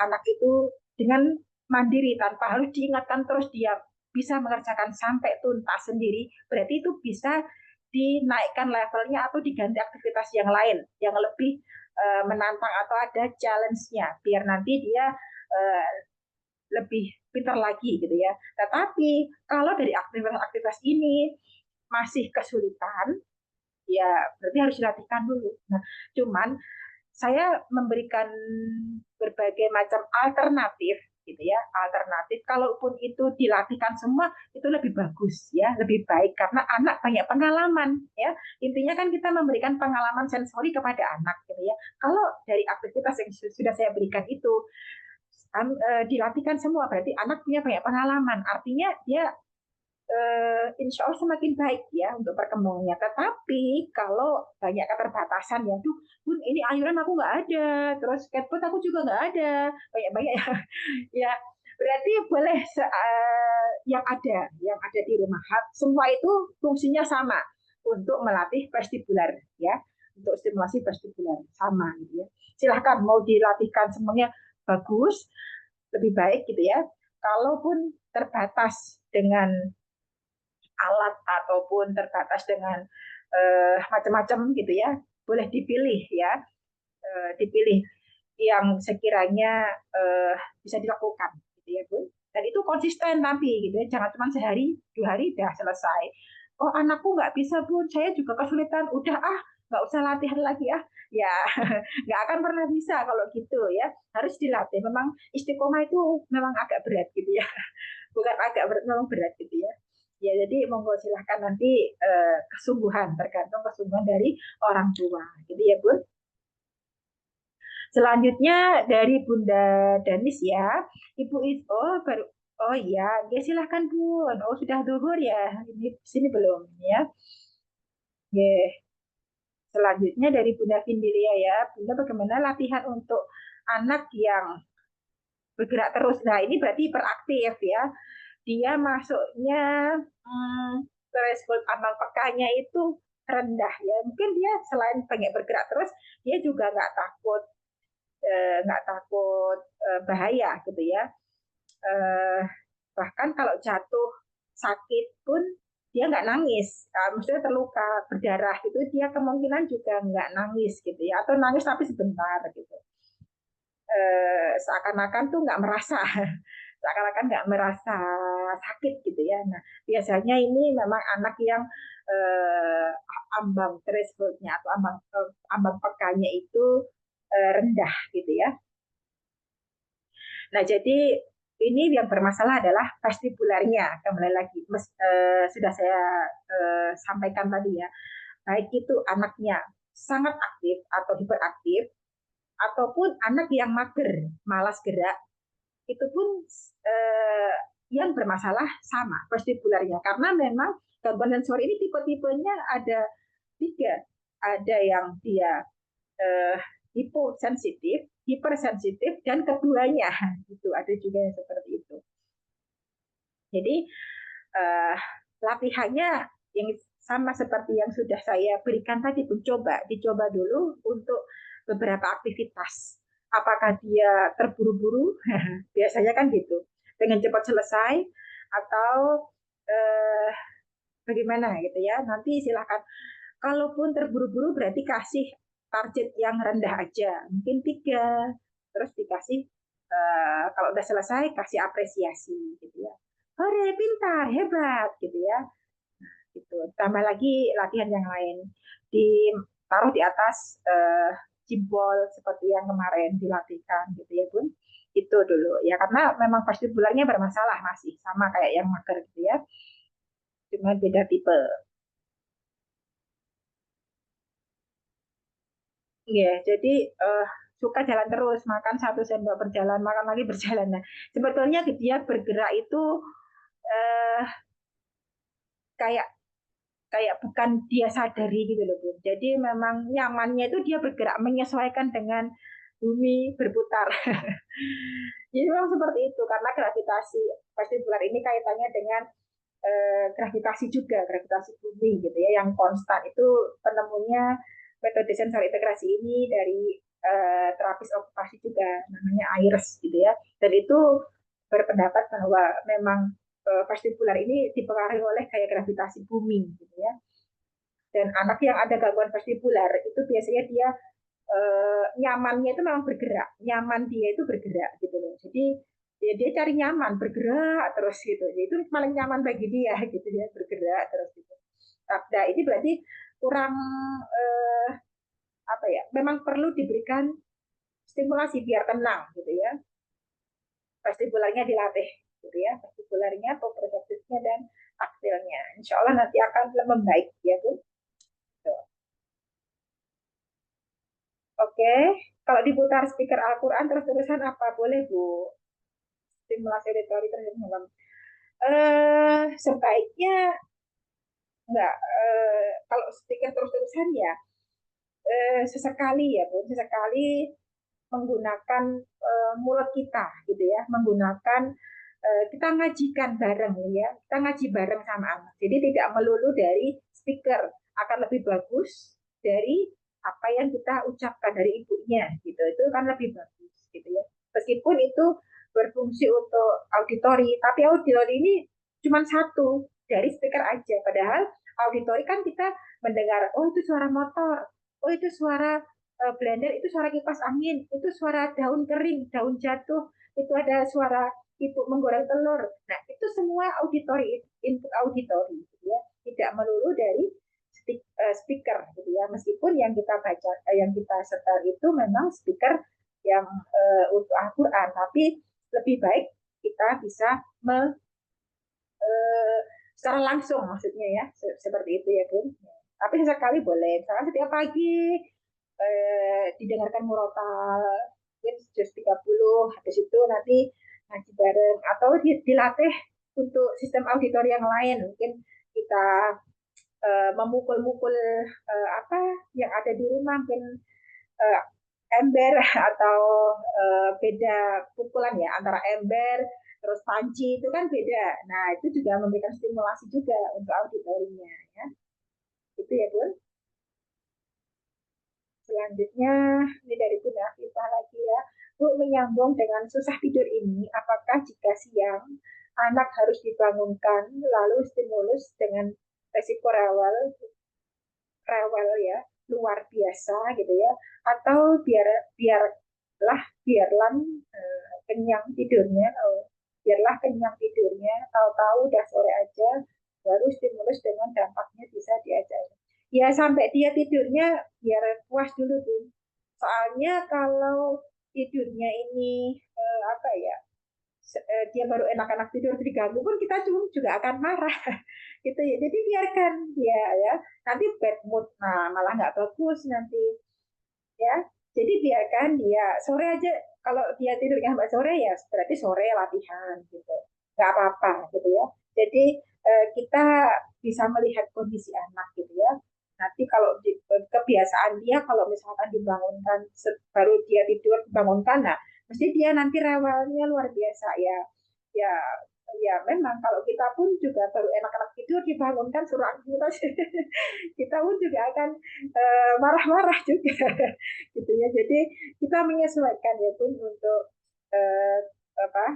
anak itu dengan mandiri tanpa harus diingatkan terus dia bisa mengerjakan sampai tuntas sendiri, berarti itu bisa dinaikkan levelnya atau diganti aktivitas yang lain yang lebih menantang atau ada challenge-nya biar nanti dia lebih pintar lagi gitu ya. Tetapi kalau dari aktivitas-aktivitas ini masih kesulitan, ya berarti harus dilatihkan dulu. Nah, cuman saya memberikan berbagai macam alternatif gitu ya, alternatif kalaupun itu dilatihkan semua itu lebih bagus ya, lebih baik karena anak banyak pengalaman ya. Intinya kan kita memberikan pengalaman sensori kepada anak gitu ya. Kalau dari aktivitas yang sudah saya berikan itu dilatihkan semua berarti anak punya banyak pengalaman, artinya dia insya Allah semakin baik ya untuk perkembangannya. Tetapi kalau banyak keterbatasan ya, tuh Bun ini ayunan aku nggak ada, terus skateboard aku juga nggak ada, banyak-banyak ya. Ya berarti boleh yang ada di rumah. Semua itu fungsinya sama untuk melatih vestibular ya, untuk stimulasi vestibular sama gitu ya. Silahkan mau dilatihkan semuanya bagus, lebih baik gitu ya. Kalaupun terbatas dengan alat ataupun terbatas dengan macam-macam gitu ya, boleh dipilih ya. dipilih yang sekiranya bisa dilakukan, gitu ya Bun. Dan itu konsisten tapi, gitu ya, jangan cuma sehari, 2 hari udah selesai. Oh anakku nggak bisa Bun, saya juga kesulitan, udah nggak usah latihan lagi ya nggak akan pernah bisa kalau gitu ya, harus dilatih. Memang istiqomah itu memang agak berat gitu ya, bukan agak berat, memang berat gitu ya. Ya jadi monggo silahkan nanti kesungguhan, tergantung kesungguhan dari orang tua, gitu ya Bun. Selanjutnya dari Bunda Danis ya, Ibu oh baru, oh iya, ya silahkan Bun. Oh sudah duhur ya, ini sini belum ya. Ya, selanjutnya dari Bunda Vindilia ya, Bunda bagaimana latihan untuk anak yang bergerak terus. Nah ini berarti hiperaktif ya. Dia masuknya threshold ambang pekanya itu rendah ya. Mungkin dia selain pengen bergerak terus, dia juga nggak takut bahaya gitu ya. Bahkan kalau jatuh sakit pun dia nggak nangis, maksudnya terluka berdarah gitu, dia kemungkinan juga nggak nangis gitu ya, atau nangis tapi sebentar gitu. Seakan-akan tuh nggak merasa, seakan-akan nggak merasa sakit gitu ya. Nah biasanya ini memang anak yang ambang thresholdnya atau ambang pekanya itu rendah gitu ya. Nah, jadi ini yang bermasalah adalah vestibularnya. Kembali lagi, sudah saya sampaikan tadi ya, baik itu anaknya sangat aktif atau hiperaktif, ataupun anak yang mager, malas gerak, itu pun yang bermasalah sama vestibularnya. Karena memang gangguan sensori ini tipe-tipenya ada 3. Ada yang dia eh, hiposensitif, hipersensitif, dan keduanya. Itu ada juga yang seperti itu. Jadi latihannya yang sama seperti yang sudah saya berikan tadi pun dicoba dulu untuk beberapa aktivitas. Apakah dia terburu-buru? Biasanya kan gitu, pengen cepat selesai atau bagaimana gitu ya. Nanti silahkan, kalaupun terburu-buru berarti kasih target yang rendah aja, mungkin 3, terus dikasih kalau udah selesai kasih apresiasi gitu ya. Hore, pintar, hebat gitu ya. Gitu. Tambah lagi latihan yang lain. Ditaruh di atas jempol seperti yang kemarin dilatihkan gitu ya Bun. Itu dulu ya, karena memang vestibularnya bermasalah, masih sama kayak yang mager gitu ya. Cuma beda tipe. Iya, jadi suka jalan terus, makan 1 sendok berjalan, makan lagi berjalan. Nah, sebetulnya dia bergerak itu eh, kayak kayak bukan dia sadari gitu loh Bun. Jadi memang nyamannya itu dia bergerak menyesuaikan dengan bumi berputar. Jadi memang seperti itu, karena gravitasi vestibular ini kaitannya dengan gravitasi juga, gravitasi bumi gitu ya, yang konstan. Itu penemunya metode sensor integrasi ini dari terapis okupasi juga, namanya Ayres gitu ya. Dan itu berpendapat bahwa memang vestibular ini dipengaruhi oleh gaya gravitasi bumi gitu ya. Dan anak yang ada gangguan vestibular itu biasanya dia nyamannya itu memang bergerak, nyaman dia itu bergerak gitu loh. Jadi ya dia cari nyaman, bergerak terus gitu. Ya, itu paling nyaman bagi dia gitu ya, bergerak terus gitu. Nah ini berarti kurang eh, apa ya? Memang perlu diberikan stimulasi biar tenang gitu ya. Vestibularnya dilatih gitu ya, vestibularnya, proprioseptifnya dan taktilnya. Insya Allah nanti akan membaik ya Bu. Oke, kalau diputar speaker Al-Quran terus-terusan apa boleh Bu? Stimulasi auditori terhadap malam. Sebaiknya enggak. Kalau speaker terus-terusan ya sesekali ya Bu, sesekali menggunakan mulut kita gitu ya, menggunakan kita ngajikan bareng ya, kita ngaji bareng sama anak. Jadi tidak melulu dari speaker, akan lebih bagus dari apa yang kita ucapkan dari ibunya gitu. Itu kan lebih bagus gitu ya. Meskipun itu berfungsi untuk auditori, tapi auditori ini cuma satu dari speaker aja. Padahal auditori kan kita mendengar, oh itu suara motor, oh itu suara blender itu suara kipas angin, itu suara daun kering, daun jatuh, itu ada suara ibu menggoreng telur. Nah, itu semua auditori, input auditori, gitu ya. Tidak melulu dari speaker, gitu ya. Meskipun yang kita baca, yang kita setel itu memang speaker yang untuk Al-Quran, tapi lebih baik kita bisa secara langsung, maksudnya ya, seperti itu ya, Bun. Tapi sesekali boleh, misalkan setiap pagi didengarkan murotal mungkin juz 30, habis itu nanti ngaji bareng atau dilatih untuk sistem auditori yang lain, mungkin kita memukul-mukul apa yang ada di rumah, mungkin uh, ember atau beda pukulan ya antara ember terus panci, itu kan beda. Nah, itu juga memberikan stimulasi juga untuk auditorinya ya. Itu ya, Bun. Selanjutnya, ini dari Bunda Afifah lagi ya. Bu, menyambung dengan susah tidur ini, apakah jika siang anak harus dibangunkan lalu stimulus dengan resiko rewel ya, luar biasa gitu ya, atau biarlah kenyang tidurnya, biarlah kenyang tidurnya, tahu-tahu udah sore aja, baru stimulus dengan dampaknya bisa diajar. Ya sampai dia tidurnya biar puas dulu tuh. Soalnya kalau tidurnya ini apa ya, dia baru enak-enak tidur diganggu pun kita juga akan marah gitu ya. Jadi biarkan dia ya, nanti bad mood, nah malah nggak bagus nanti ya. Jadi biarkan dia sore aja, kalau dia tidurnya sampai sore ya berarti sore latihan gitu, nggak apa-apa gitu ya. Jadi kita bisa melihat kondisi anak gitu ya. Nanti kalau kebiasaan dia kalau misalkan dibangunkan baru dia tidur dibangunkan, nah mesti dia nanti rewelnya luar biasa ya. Ya ya memang kalau kita pun juga baru enak-enak tidur dibangunkan suruh aktivitas kita pun juga akan marah-marah juga gitu ya. Jadi kita menyesuaikan ya pun untuk eh,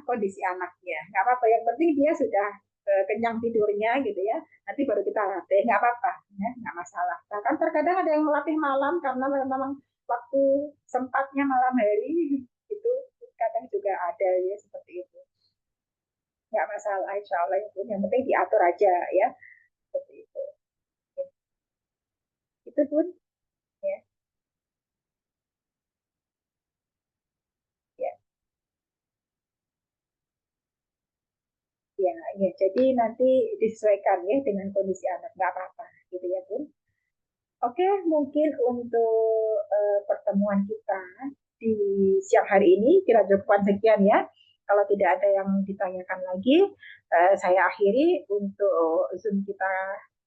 kondisi anaknya. Nggak apa-apa, yang penting dia sudah kenyang tidurnya gitu ya. Nanti baru kita latih, nggak apa-apa, ya, nggak masalah. Bahkan terkadang ada yang melatih malam karena memang waktu sempatnya malam hari itu kadang juga ada ya seperti itu. Nggak masalah, insya Allah itu. Yang penting diatur aja ya, seperti itu. Itu pun ya. Ya. Ya, ya, jadi nanti disesuaikan ya dengan kondisi anak, nggak apa-apa, gitu ya, Bun. Oke, mungkin untuk pertemuan kita di siang hari ini kita cukupkan sekian ya. Kalau tidak ada yang ditanyakan lagi, saya akhiri untuk Zoom kita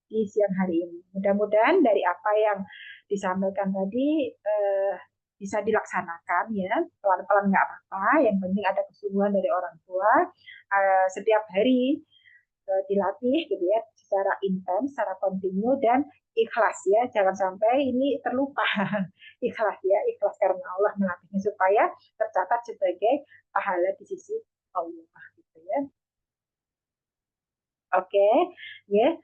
di siang hari ini. Mudah-mudahan dari apa yang disampaikan tadi bisa dilaksanakan ya, pelan-pelan nggak apa-apa. Yang penting ada kesungguhan dari orang tua. Setiap hari dilatih gitu ya, secara intens, secara kontinu dan ikhlas ya, jangan sampai ini terlupa. Ikhlas ya, ikhlas karena Allah melatihnya supaya tercatat sebagai pahala di sisi Allah gitu ya. Oke, ya.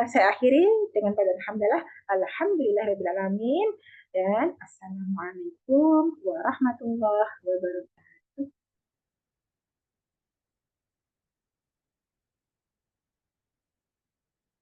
Saya akhiri dengan pada alhamdulillah, alhamdulillahirabbil alamin, dan assalamualaikum warahmatullahi wabarakatuh.